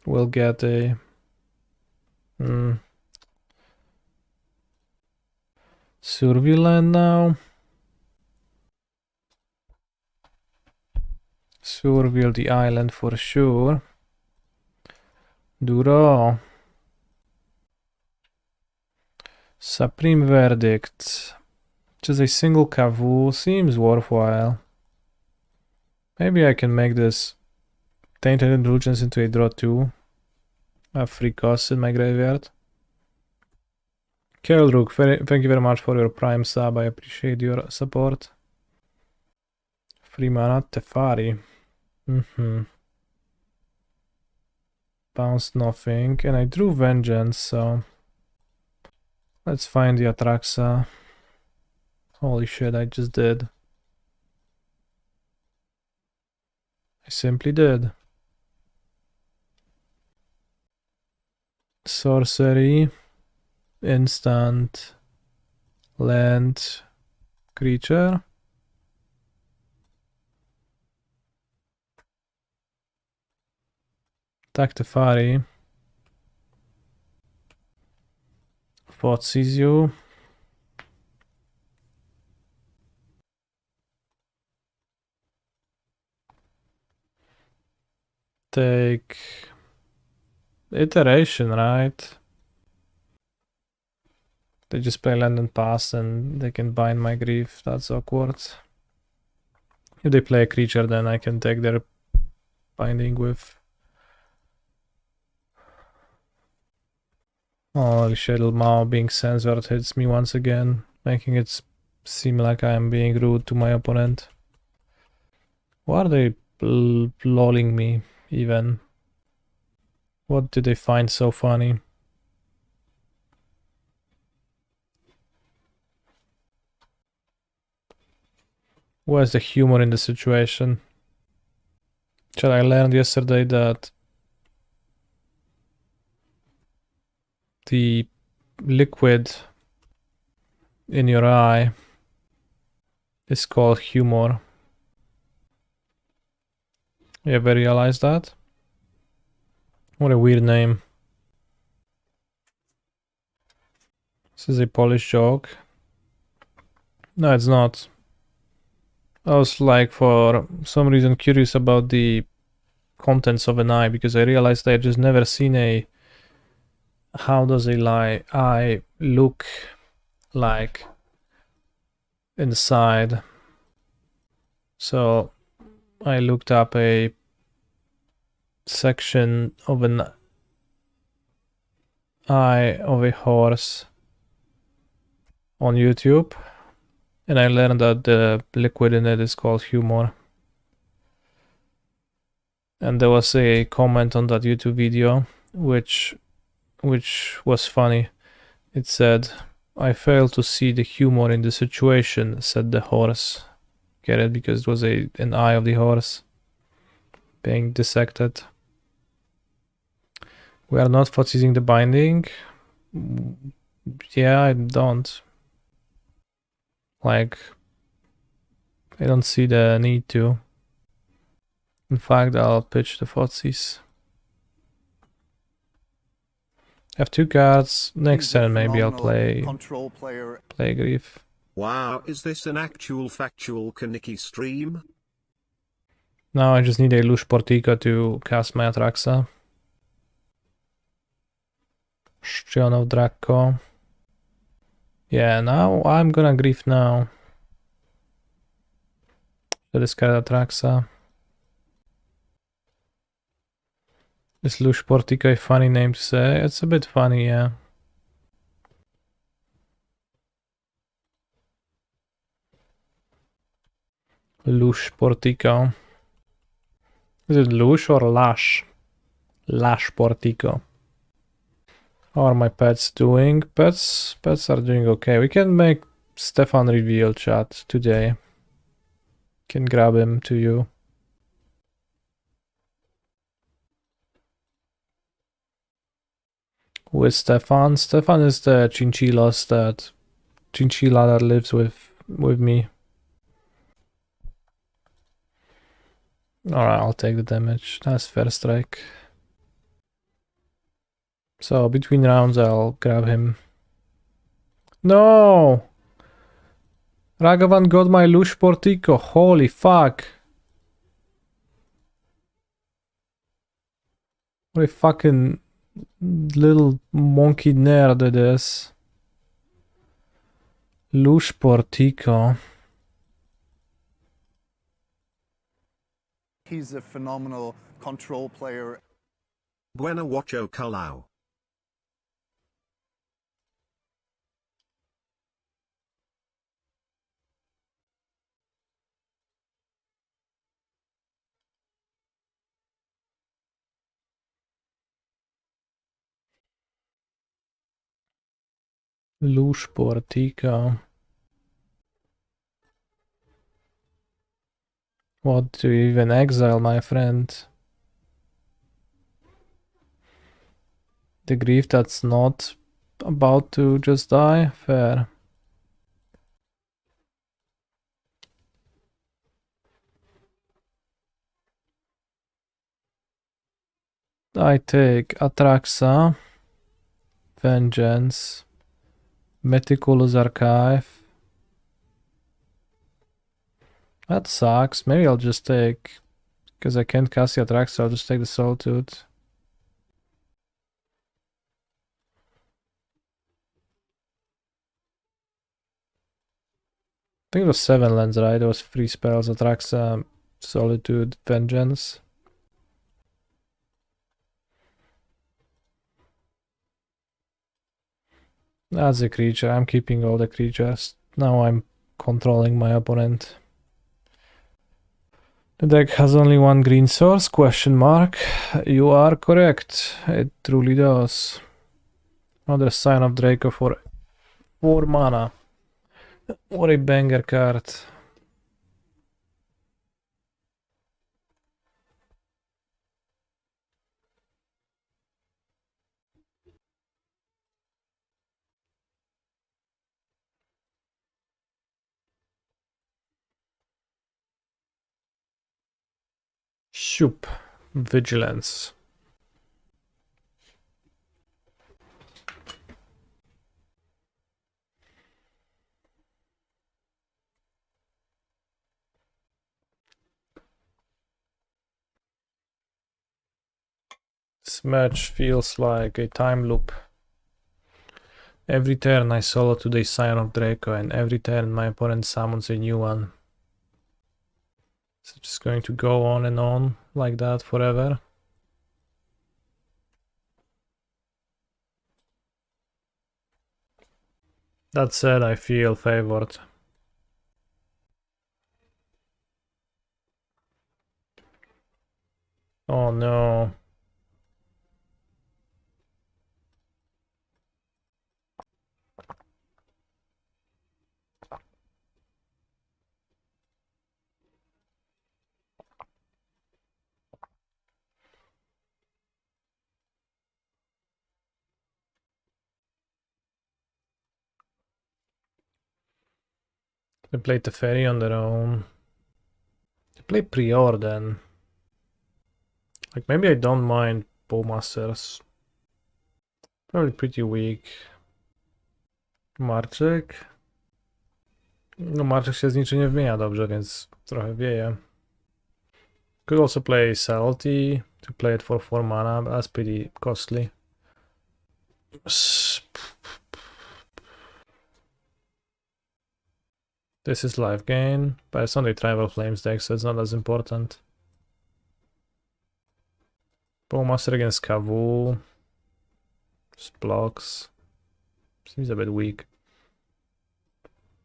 will get a Surveillant now. Surveil the island for sure. Duro. Supreme Verdict. Just a single Kavu seems worthwhile. Maybe I can make this Tainted Indulgence into a draw 2. I have 3 costs in my graveyard. Kelrook, thank you very much for your Prime sub. I appreciate your support. 3 mana Tefari. Bounced nothing, and I drew Vengeance, so let's find the Atraxa. Holy shit, I just did. I simply did. Sorcery, instant, land, creature. Attack Tefari. Thought sees you. Take iteration, right? They just play land and pass and they can bind my grief. That's awkward. If they play a creature, then I can take their binding with. Holy shit, Mao being censored hits me once again, making it seem like I am being rude to my opponent. Why are they lolling me, even? What did they find so funny? Where's the humor in the situation? Chad, I learned yesterday that the liquid in your eye is called humor. You ever realized that? What a weird name. This is a Polish joke. No, it's not. I was like, for some reason, curious about the contents of an eye, because I realized I just never seen a how does a eye look like inside. So I looked up a section of an eye of a horse on YouTube, and I learned that the liquid in it is called humor. And there was a comment on that YouTube video which was funny. It said, "I failed to see the humor in the situation," said the horse. Get it? Because it was an eye of the horse being dissected. We are not forcing the binding. Yeah, I don't. Like, I don't see the need to. In fact, I'll pitch the Fotsis. Have 2 cards. Next turn, maybe I'll play Grief. Wow, is this an actual factual Kaniki stream? Now I just need a Lush Portico to cast my Atraxa. Scion of Draco. Yeah, now I'm gonna Grief now. So discard Atraxa. Is Lush Portico a funny name to say? It's a bit funny, yeah. Lush Portico. Is it Lush or Lush? Lush Portico. How are my pets doing? Pets are doing okay. We can make Stefan reveal, chat, today. Can grab him to you. Who is Stefan? Stefan is the chinchilla that lives with me. Alright, I'll take the damage. That's fair strike. So between rounds I'll grab him. No! Ragavan got my Lush Portico. Holy fuck. What a fucking little monkey nerd it is. Lush Portico. He's a phenomenal control player. Buena Wacho Kalau. Lush Portico. What do you even exile, my friend? The grief that's not about to just die? Fair. I take Atraxa, Vengeance, Meticulous Archive. That sucks. Maybe I'll just take, because I can't cast the Atraxa, I'll just take the Solitude. I think it was 7 lands, right? There was 3 spells, Atraxa, Solitude, Vengeance. That's a creature. I'm keeping all the creatures. Now I'm controlling my opponent. The deck has only one green source, question mark. You are correct. It truly does. Another Scion of Draco for 4 mana. What a banger card. Shoop. Vigilance. This match feels like a time loop. Every turn I solo to the Scion of Draco, and every turn my opponent summons a new one. Is it just going to go on like that forever? That said, I feel favored. Oh no. They played the Fairy on their own. They played Prior then. Like, maybe I don't mind Bowmasters. Probably pretty weak. Marczyk. No, Marczyk się z niczym nie wmienia dobrze, więc trochę wieje. Could also play Salty to play it for 4 mana, but that's pretty costly. This is life gain, but it's only Tribal Flames deck, so it's not as important. Bowmaster against Kavu. Just blocks. Seems a bit weak.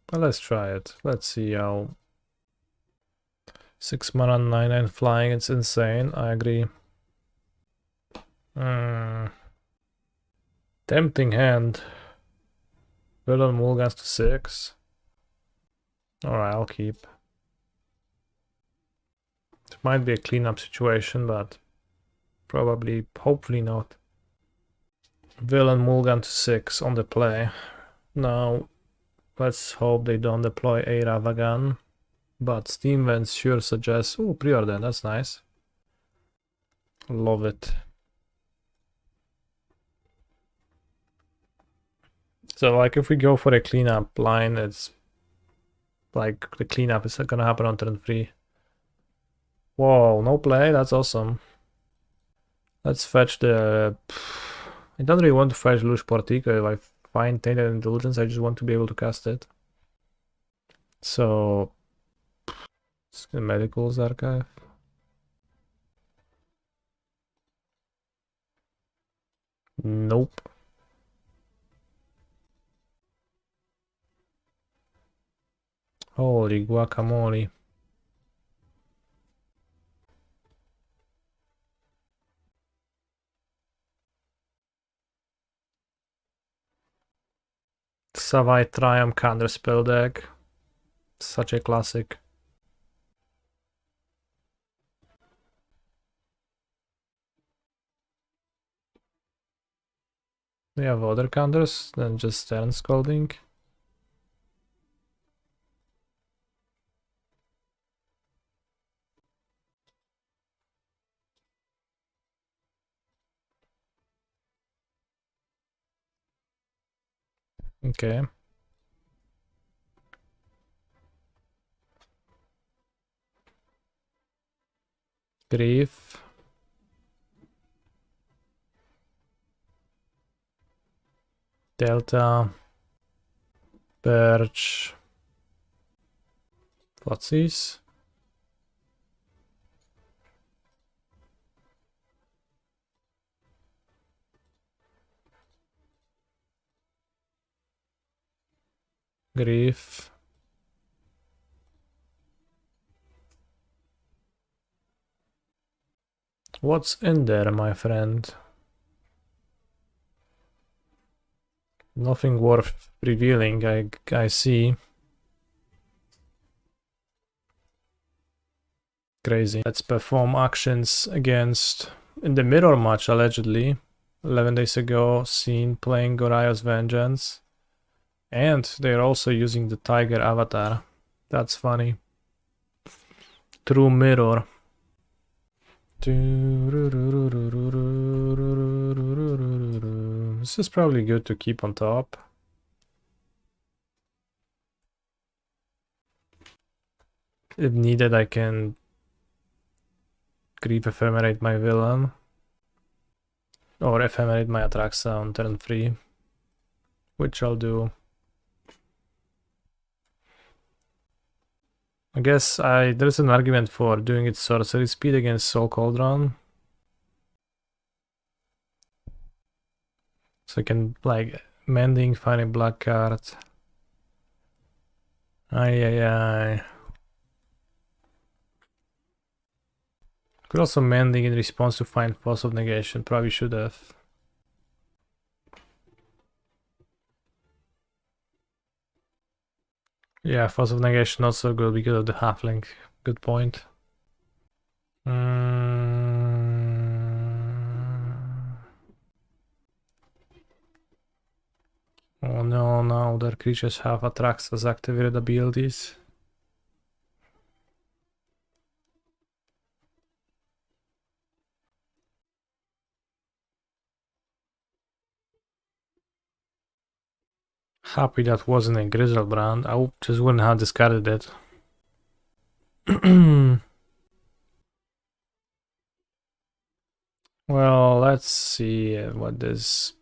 But let's try it. Let's see how... 6 mana, 9/9 flying, it's insane, I agree. Tempting hand. Villain Mulgans to 6. Alright, I'll keep. It might be a cleanup situation, but probably, hopefully not. Villain Mulgan to 6 on the play. Now, let's hope they don't deploy a Ravagan. But Steam Vents sure suggests... Oh, pre-order, that's nice. Love it. So like if we go for a cleanup line, it's like the cleanup is gonna happen on turn 3. Whoa, no play, that's awesome. Let's fetch the... I don't really want to fetch Lush Portico. If I find Tainted Indulgence, I just want to be able to cast it. So... Meticulous Archive. Nope. Holy guacamole. Savai Triumph counterspell deck. Such a classic. We have other counters than just Stern Scalding. Okay. Grief. Delta. Purge. Flatsies. Grief. What's in there, my friend? Nothing worth revealing, I see. Crazy. Let's perform actions against... In the mirror match, allegedly. 11 days ago, seen playing Goryo's Vengeance. And they're also using the Tiger avatar. That's funny. True mirror. This is probably good to keep on top. If needed, I can Grief Ephemerate my villain. Or Ephemerate my Atraxa on turn 3. Which I'll do. I guess there's an argument for doing it sorcery speed against Soul Cauldron. So I can, like, Mending, find a black card. Ay. Could also Mending in response to find Force of Negation. Probably should have. Yeah, Force of Negation not so good because of the halfling. Good point. Oh no, now their creatures have Atraxa's activated abilities. Happy that wasn't a Griselbrand. I just wouldn't have discarded it. Well, let's see what this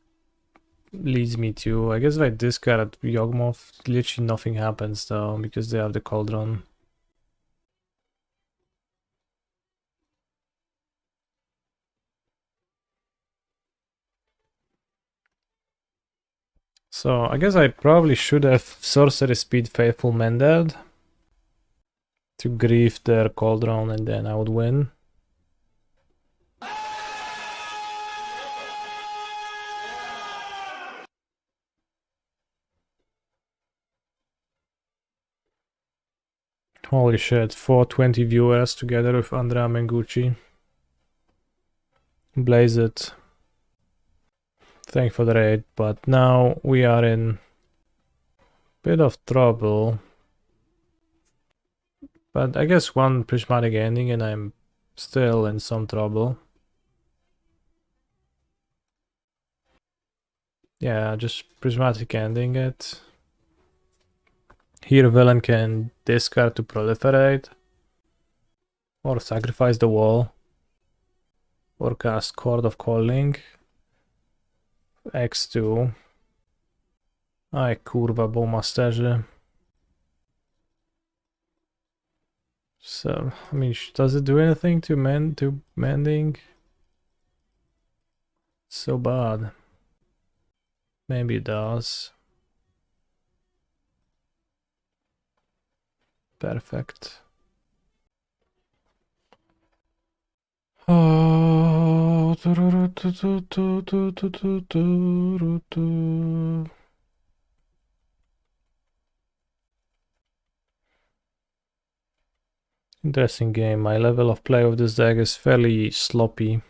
leads me to. I guess if I discard Yawgmoth, literally nothing happens though, because they have the Cauldron. So I guess I probably should have sorcery speed Faithful Mended to grief their Cauldron and then I would win. Holy shit, 420 viewers together with Andrea Mengucci. Blaze it. Thank for the raid, but now we are in a bit of trouble. But I guess one Prismatic Ending and I'm still in some trouble. Yeah, just Prismatic Ending it. Here villain can discard to proliferate. Or sacrifice the wall. Or cast Chord of Calling. X2. Aj kurwa, Bowmasterzy. So, I mean, does it do anything to mending? So bad. Maybe it does. Perfect. Oh, interesting game. My level of play of this deck is fairly sloppy.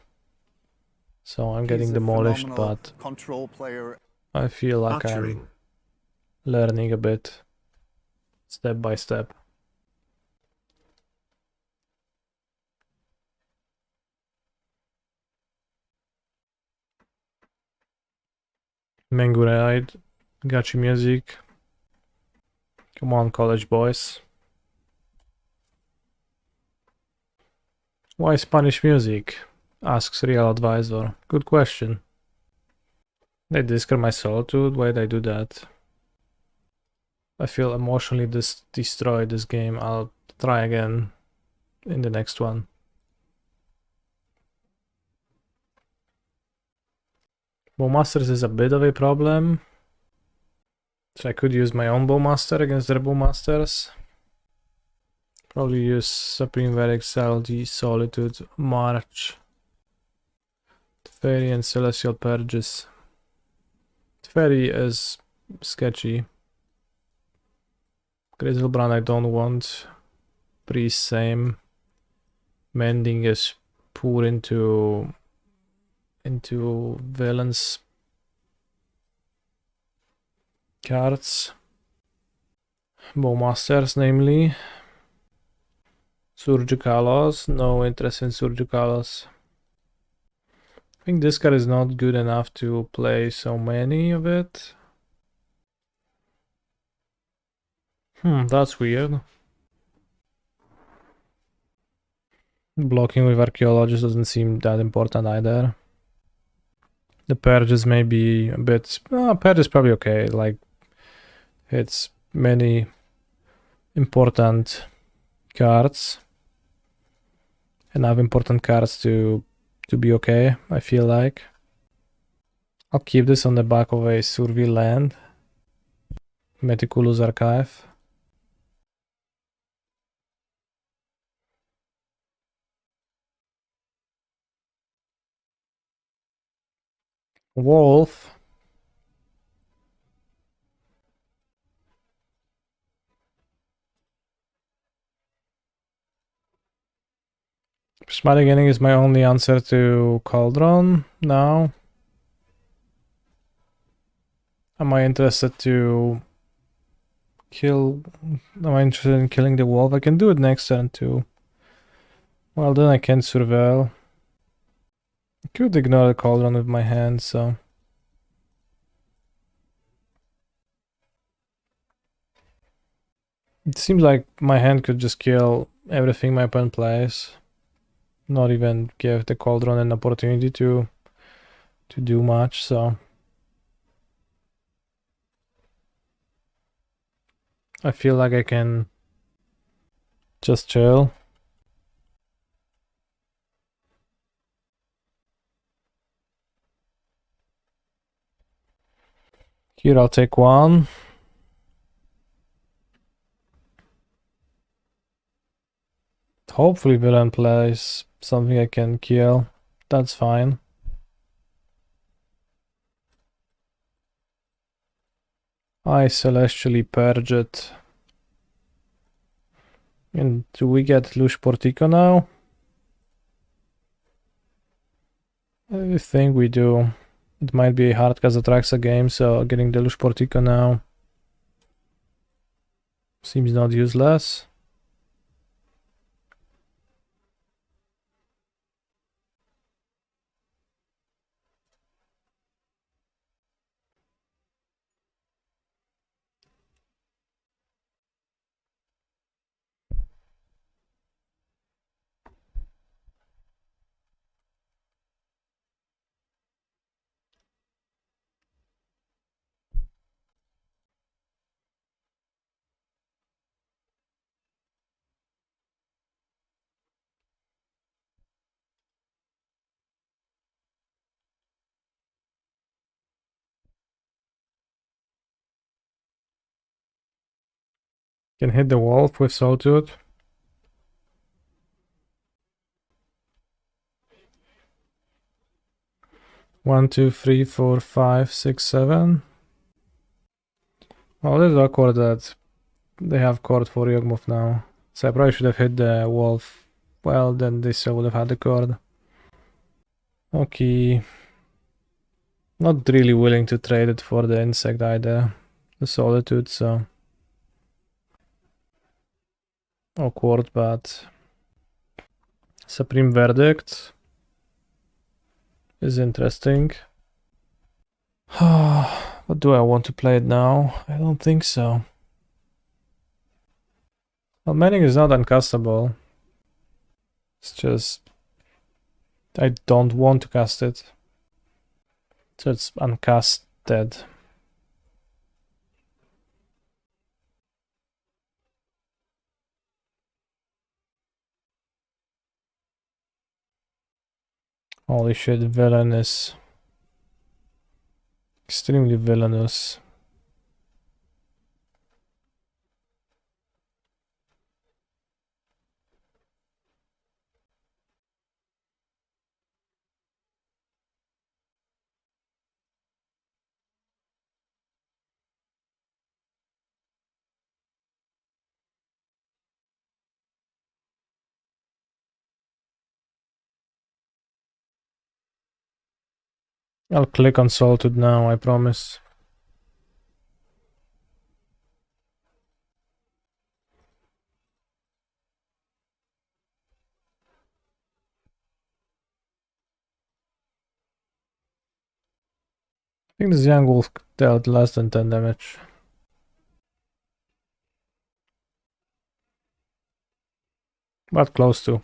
So I'm getting demolished, but control player. I feel like Archery. I'm learning a bit, step by step. Mengureide, Gachi music. Come on, college boys. Why Spanish music? Asks Real Advisor. Good question. They discard my Solitude? Why did I do that? I feel emotionally destroyed this game. I'll try again in the next one. Bowmasters is a bit of a problem. So I could use my own Bowmaster against their Bowmasters. Probably use Supreme Relic, Salty, Solitude, March, Fairy and Celestial Purges. Fairy is sketchy. Griselbrand I don't want. Priest same. Mending is poor into villains cards. Bowmasters namely. Surgicalos, no interest in Surgicalos. I think this card is not good enough to play so many of it. That's weird. Blocking with Archaeologist doesn't seem that important either. The Purges may be a bit... Purge is probably okay, like it's many important cards. Enough important cards to be okay, I feel like. I'll keep this on the back of a Survey land. Meticulous Archive. Wolf. Prismatic Ending is my only answer to Cauldron now. Am I interested to kill... Am I interested in killing the wolf? I can do it next turn too. Well, then I can't surveil. I could ignore the Cauldron with my hand, so... It seems like my hand could just kill everything my opponent plays. Not even give the Cauldron an opportunity to do much, so... I feel like I can just chill. Here I'll take one. Hopefully villain plays something I can kill. That's fine. I Celestially Purge it. And do we get Lush Portico now? I think we do. It might be a hard cast Atraxa game, so getting the Lush Portico now seems not useless. Can hit the wolf with Solitude. One, two, three, four, five, six, seven. Oh, this is awkward that they have cord for Yawgmoth now. So I probably should have hit the wolf. Well, then they still would have had the cord. Okay. Not really willing to trade it for the insect either. The Solitude, so awkward, but Supreme Verdict is interesting. But do I want to play it now? I don't think so. Well, Mending is not uncastable. It's just I don't want to cast it. So it's uncasted. Holy shit, villainous. Extremely villainous. I'll click on Solitude now, I promise. I think this young wolf dealt less than 10 damage. But close to.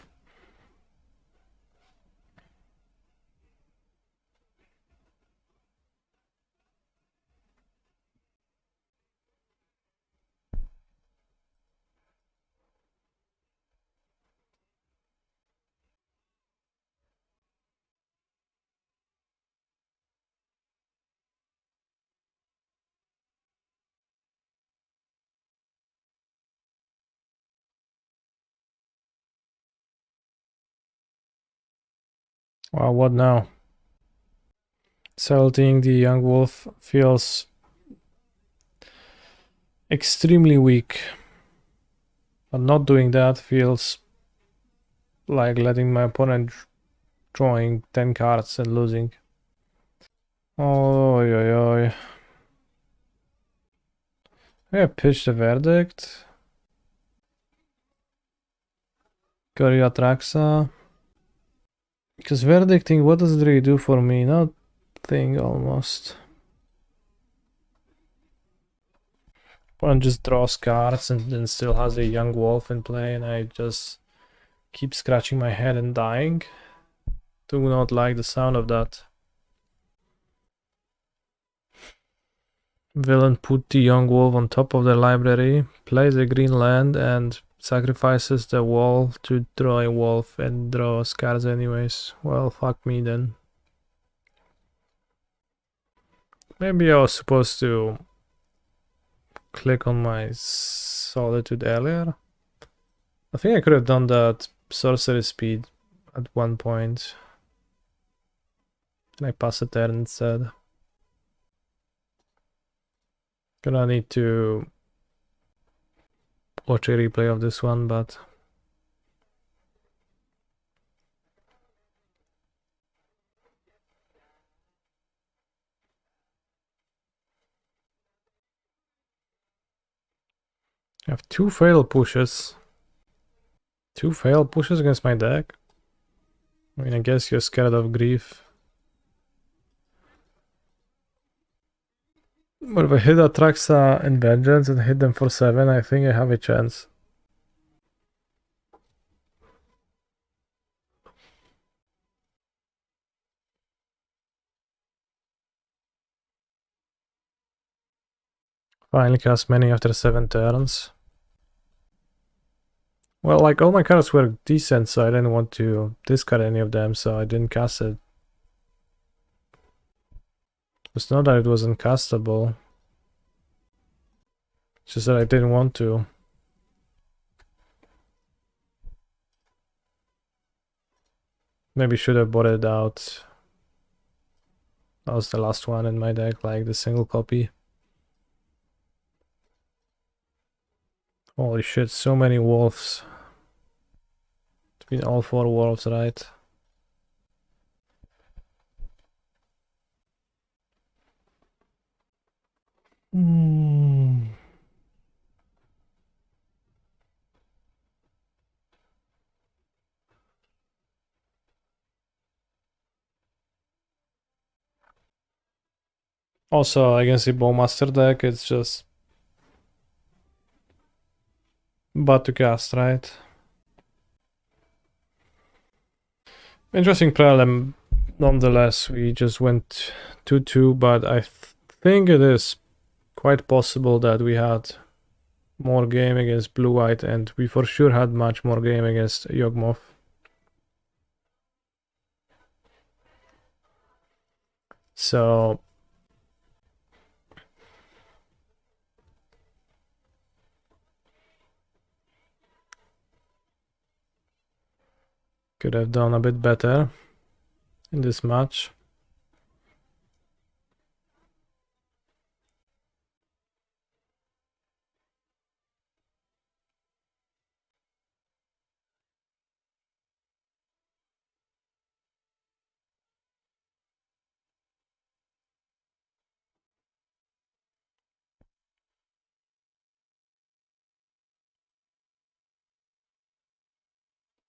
Wow, what now? Salting the young wolf feels extremely weak. But not doing that feels like letting my opponent drawing 10 cards and losing. Oh, oi, oi. I pitched a verdict. Goryo Atraxa. Because verdicting, what does it really do for me? Nothing almost. Opponent just draws cards and then still has a young wolf in play, and I just keep scratching my head and dying. Do not like the sound of that. Villain put the young wolf on top of the library, plays a green land, and sacrifices the wall to draw a wolf and draws cards anyways. Well, fuck me then. Maybe I was supposed to click on my Solitude earlier. I think I could have done that sorcery speed at one point. Can I pass a turn instead? Gonna need to watch a replay of this one, but I have two fatal pushes. Two failed pushes against my deck? I mean, I guess you're scared of grief. But if I hit Atraxa and Vengeance and hit them for 7, I think I have a chance. Finally cast many after 7 turns. Well, like, all my cards were decent, so I didn't want to discard any of them, so I didn't cast it. It's not that it was uncastable. It's just that I didn't want to. Maybe should have bought it out. That was the last one in my deck, like the single copy. Holy shit, so many wolves. It's been all 4 wolves, right? Also, against the Bowmaster deck, it's just bad to cast, right? Interesting Prelim. Nonetheless, we just went 2-2, but I think it is quite possible that we had more game against blue-white, and we for sure had much more game against Yawgmoth. So could have done a bit better in this match.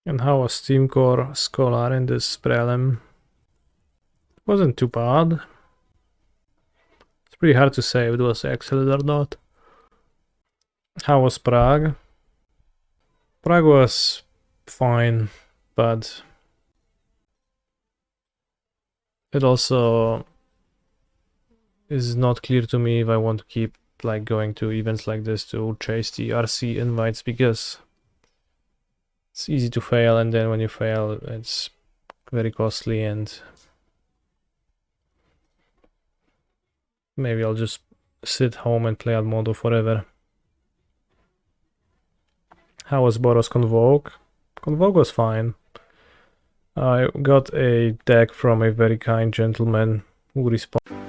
And how was Steamcore Scholar in this Prelim? Wasn't too bad. It's pretty hard to say if it was excellent or not. How was Prague? Prague was fine, but it also is not clear to me if I want to keep like going to events like this to chase the RC invites, because it's easy to fail, and then when you fail it's very costly, and maybe I'll just sit home and play Admodo forever. How was Boros Convoke? Convoke was fine. I got a deck from a very kind gentleman who responded.